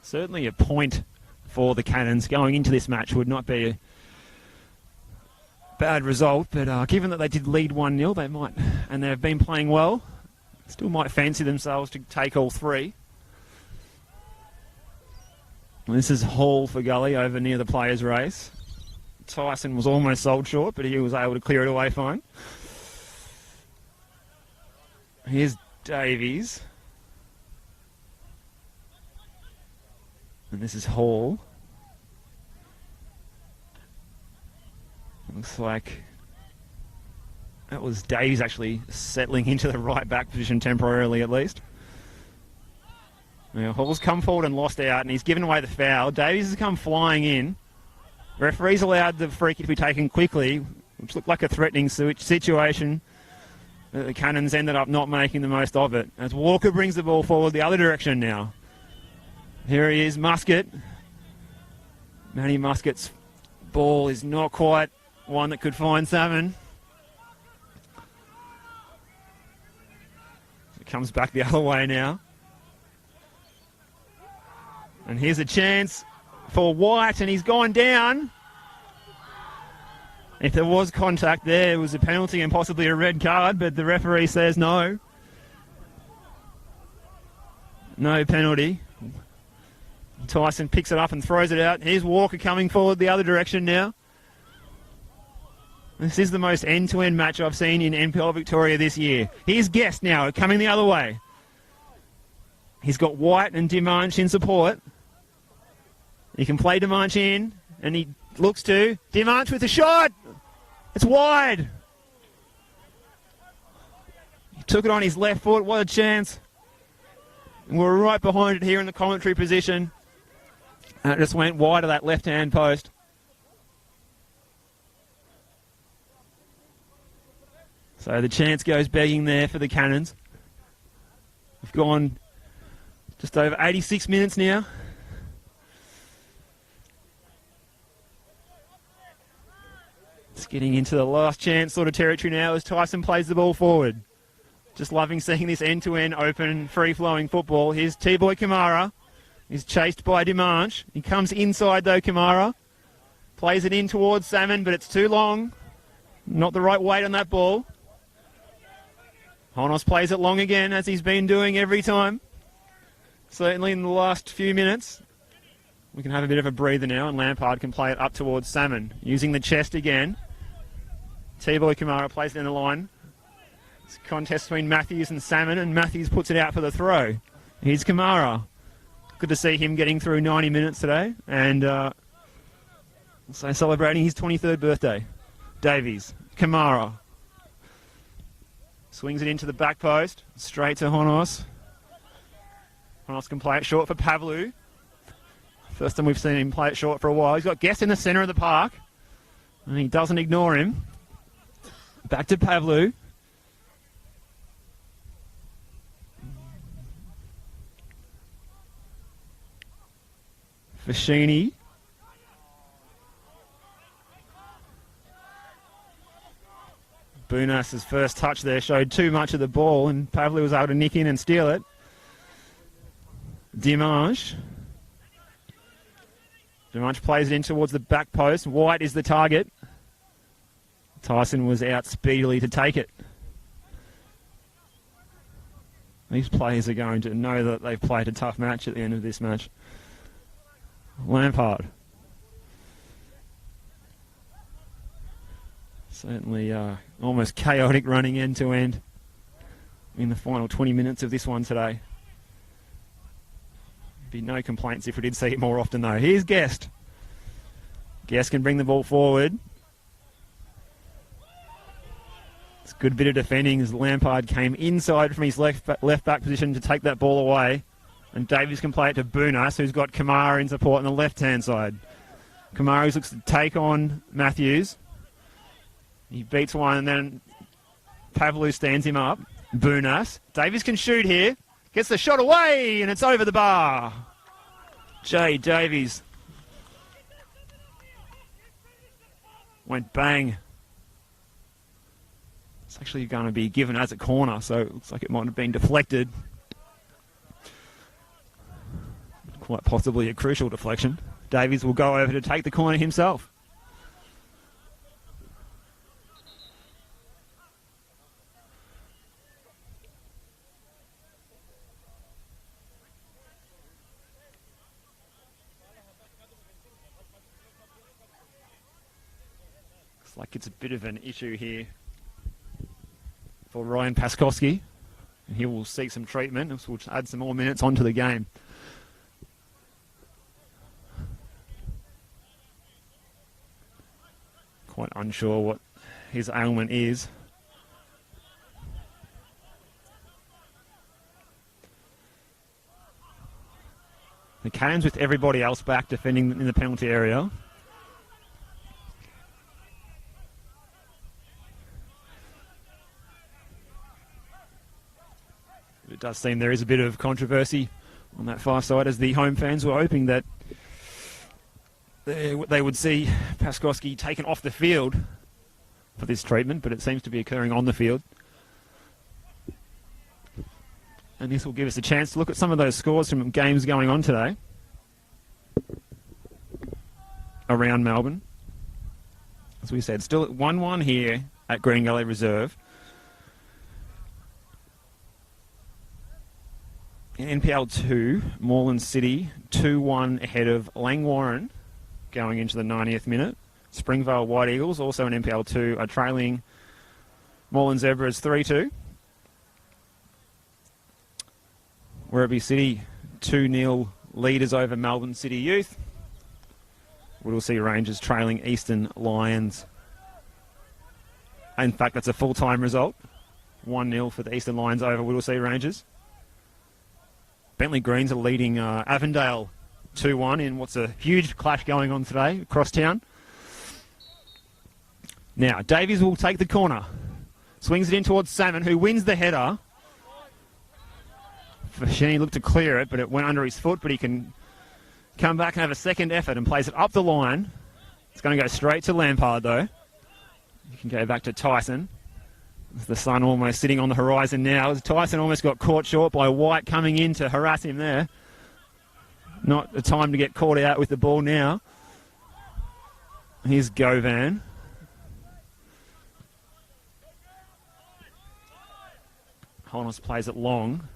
Certainly a point for the Cannons going into this match would not be a bad result, but given that they did lead 1-0, they might, and they've been playing well, still might fancy themselves to take all three. And this is Hall for Gully over near the players' race. Tyson was almost sold short, but he was able to clear it away fine. Here's Davies. And this is Hall. Looks like that was Davies actually settling into the right back position temporarily at least. Now Hall's come forward and lost out, and he's given away the foul. Davies has come flying in. Referee's allowed the free kick to be taken quickly, which looked like a threatening situation. The Cannons ended up not making the most of it. As Walker brings the ball forward the other direction now. Here he is, Muscat. Matty Muscat's ball is not quite one that could find Salmon. It comes back the other way now. And here's a chance for White, and he's gone down. If there was contact there, it was a penalty and possibly a red card, but the referee says no. No penalty. Tyson picks it up and throws it out. Here's Walker coming forward the other direction now. This is the most end-to-end match I've seen in NPL Victoria this year. Here's Guest now, coming the other way. He's got White and Dimanche in support. He can play Dimanche in, and he looks to Dimanche with a shot. It's wide. He took it on his left foot. What a chance. And we're right behind it here in the commentary position. And it just went wide of that left-hand post. So the chance goes begging there for the Cannons. We've gone just over 86 minutes now. It's getting into the last chance sort of territory now as Tyson plays the ball forward. Just loving seeing this end-to-end open, free-flowing football. Here's T-Boy Kamara. He's chased by Dimanche. He comes inside though, Kamara. Plays it in towards Salmon, but it's too long. Not the right weight on that ball. Honos plays it long again, as he's been doing every time. Certainly in the last few minutes. We can have a bit of a breather now, and Lampard can play it up towards Salmon. Using the chest again. T-Boy Kamara plays it in the line. It's a contest between Matthews and Salmon, and Matthews puts it out for the throw. Here's Kamara. Good to see him getting through 90 minutes today, and so celebrating his 23rd birthday. Davies, Kamara. Swings it into the back post, straight to Honos. Honos can play it short for Pavlu. First time we've seen him play it short for a while. He's got Guest in the centre of the park, and he doesn't ignore him. Back to Pavlu. Fashini. Bunas' first touch there showed too much of the ball, and Pavlu was able to nick in and steal it. Dimanche. Dimanche plays it in towards the back post. White is the target. Tyson was out speedily to take it. These players are going to know that they've played a tough match at the end of this match. Lampard. Certainly almost chaotic running end to end in the final 20 minutes of this one today. Be no complaints if we did see it more often though. Here's Guest. Guest can bring the ball forward. It's a good bit of defending as Lampard came inside from his left back position to take that ball away. And Davies can play it to Bunas, who's got Kamara in support on the left-hand side. Kamara looks to take on Matthews. He beats one, and then Pavlu stands him up. Bunas. Davies can shoot here. Gets the shot away, and it's over the bar. Jay Davies Went bang. It's actually going to be given as a corner, so it looks like it might have been deflected. Quite possibly a crucial deflection. Davies will go over to take the corner himself. Looks like it's a bit of an issue here for Ryan Paskowski. And he will seek some treatment, which will add some more minutes onto the game. Quite unsure what his ailment is. The Cannons with everybody else back defending in the penalty area. It does seem there is a bit of controversy on that far side, as the home fans were hoping that they would see Paskowski taken off the field for this treatment, but it seems to be occurring on the field. And this will give us a chance to look at some of those scores from games going on today around Melbourne. As we said, still at 1-1 here at Green Gully Reserve. In NPL 2, Moreland City 2-1 ahead of Langwarrin going into the 90th minute. Springvale White Eagles, also in NPL 2, are trailing Moreland Zebras 3-2. Werribee City 2-0 leaders over Melbourne City Youth. Whittlesea Rangers trailing Eastern Lions. In fact, that's a full-time result. 1-0 for the Eastern Lions over Whittlesea Rangers. Bentley Greens are leading Avondale 2-1 in what's a huge clash going on today across town. Now, Davies will take the corner. Swings it in towards Salmon, who wins the header. Fashini looked to clear it, but it went under his foot, but he can come back and have a second effort and plays it up the line. It's going to go straight to Lampard, though. You can go back to Tyson. The sun almost sitting on the horizon now, as Tyson almost got caught short by White coming in to harass him there. Not the time to get caught out with the ball now. Here's Govan. Holness plays it long.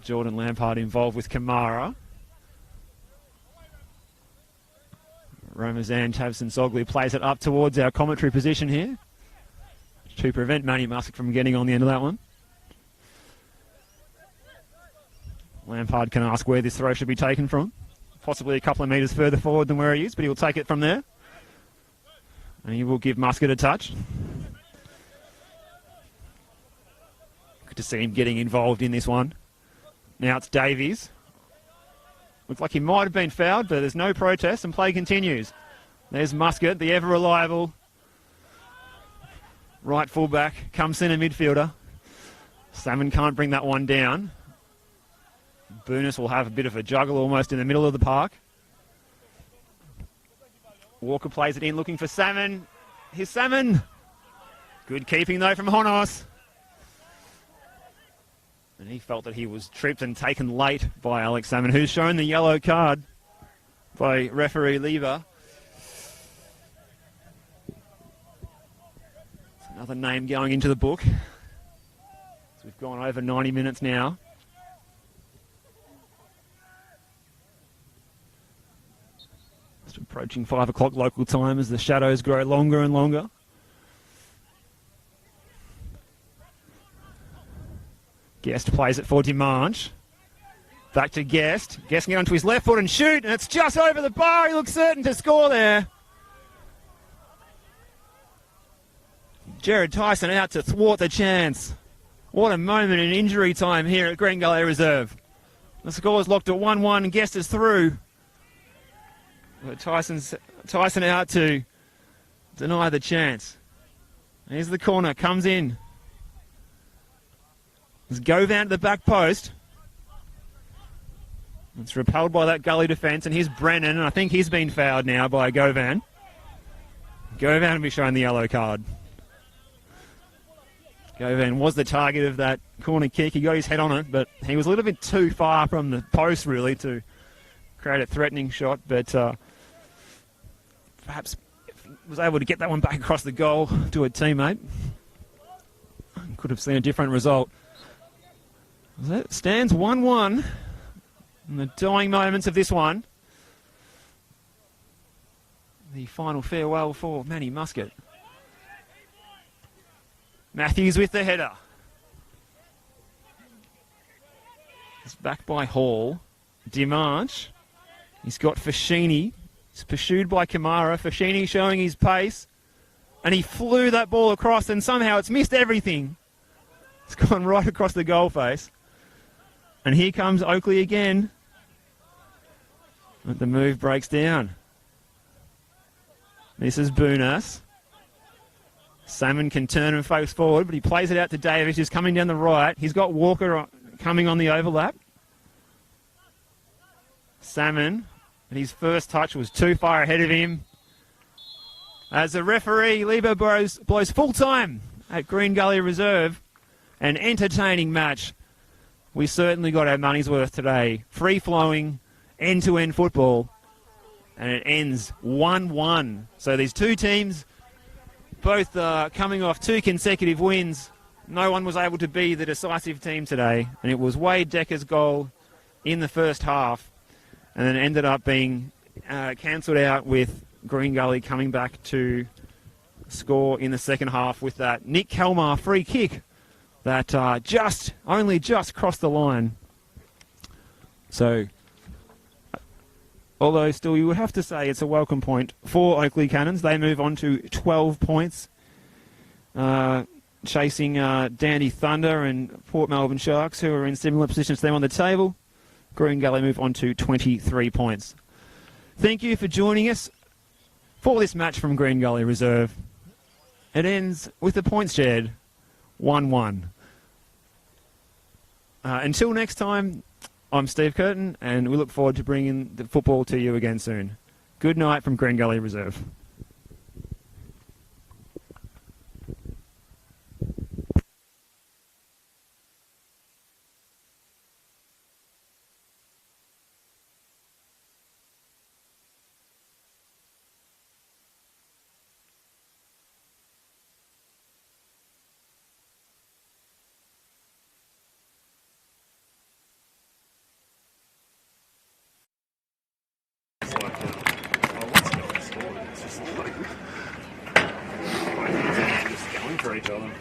Jordan Lampard involved with Kamara. Ramazan Tavson-Sogley plays it up towards our commentary position here to prevent Manny Musk from getting on the end of that one. Lampard can ask where this throw should be taken from. Possibly a couple of metres further forward than where he is, but he will take it from there. And he will give Muscat a touch. Good to see him getting involved in this one. Now it's Davies. Looks like he might have been fouled, but there's no protest and play continues. There's Muscat, the ever-reliable right fullback, come centre midfielder. Salmon can't bring that one down. Boonis will have a bit of a juggle almost in the middle of the park. Walker plays it in, looking for Salmon. Here's Salmon. Good keeping, though, from Honos. And he felt that he was tripped and taken late by Alex Salmon, who's shown the yellow card by referee Lever. It's another name going into the book. So we've gone over 90 minutes now. Just approaching 5 o'clock local time as the shadows grow longer and longer. Guest plays it for Dimanche. Back to Guest. Guest can get onto his left foot and shoot, and it's just over the bar. He looks certain to score there. Jared Tyson out to thwart the chance. What a moment in injury time here at Green Gully Reserve. The score is locked at 1-1 and Guest is through. But Tyson out to deny the chance. Here's the corner, comes in. Let's go down to the back post. It's repelled by that Gully defence, and here's Brennan, and I think he's been fouled now by Govan. Govan will be shown the yellow card. Govan was the target of that corner kick. He got his head on it, but he was a little bit too far from the post, really, to create a threatening shot, but perhaps was able to get that one back across the goal to a teammate. Could have seen a different result. It stands 1-1 in the dying moments of this one. The final farewell for Manny Muscat. Matthews with the header. It's back by Hall. Dimanche. He's got Fashini. He's pursued by Kamara. Fashini showing his pace. And he flew that ball across, and somehow it's missed everything. It's gone right across the goal face. And here comes Oakleigh again. But the move breaks down. This is Boonas. Salmon can turn and face forward, but he plays it out to Davis, who's coming down the right. He's got Walker coming on the overlap. Salmon, and his first touch was too far ahead of him. As the referee, Lieber blows full time at Green Gully Reserve. An entertaining match. We certainly got our money's worth today. Free-flowing, end-to-end football. And it ends 1-1. So these two teams, both coming off 2 consecutive wins. No one was able to be the decisive team today. And it was Wade Decker's goal in the first half. And then ended up being cancelled out with Green Gully coming back to score in the second half with that Nick Kalmar free kick that only just crossed the line. So, although still you would have to say it's a welcome point for Oakleigh Cannons. They move on to 12 points, chasing Dandy Thunder and Port Melbourne Sharks, who are in similar positions to them on the table. Green Gully move on to 23 points. Thank you for joining us for this match from Green Gully Reserve. It ends with the points shared, 1-1. Until next time, I'm Steve Curtin, and we look forward to bringing the football to you again soon. Good night from Green Gully Reserve. Going for each other.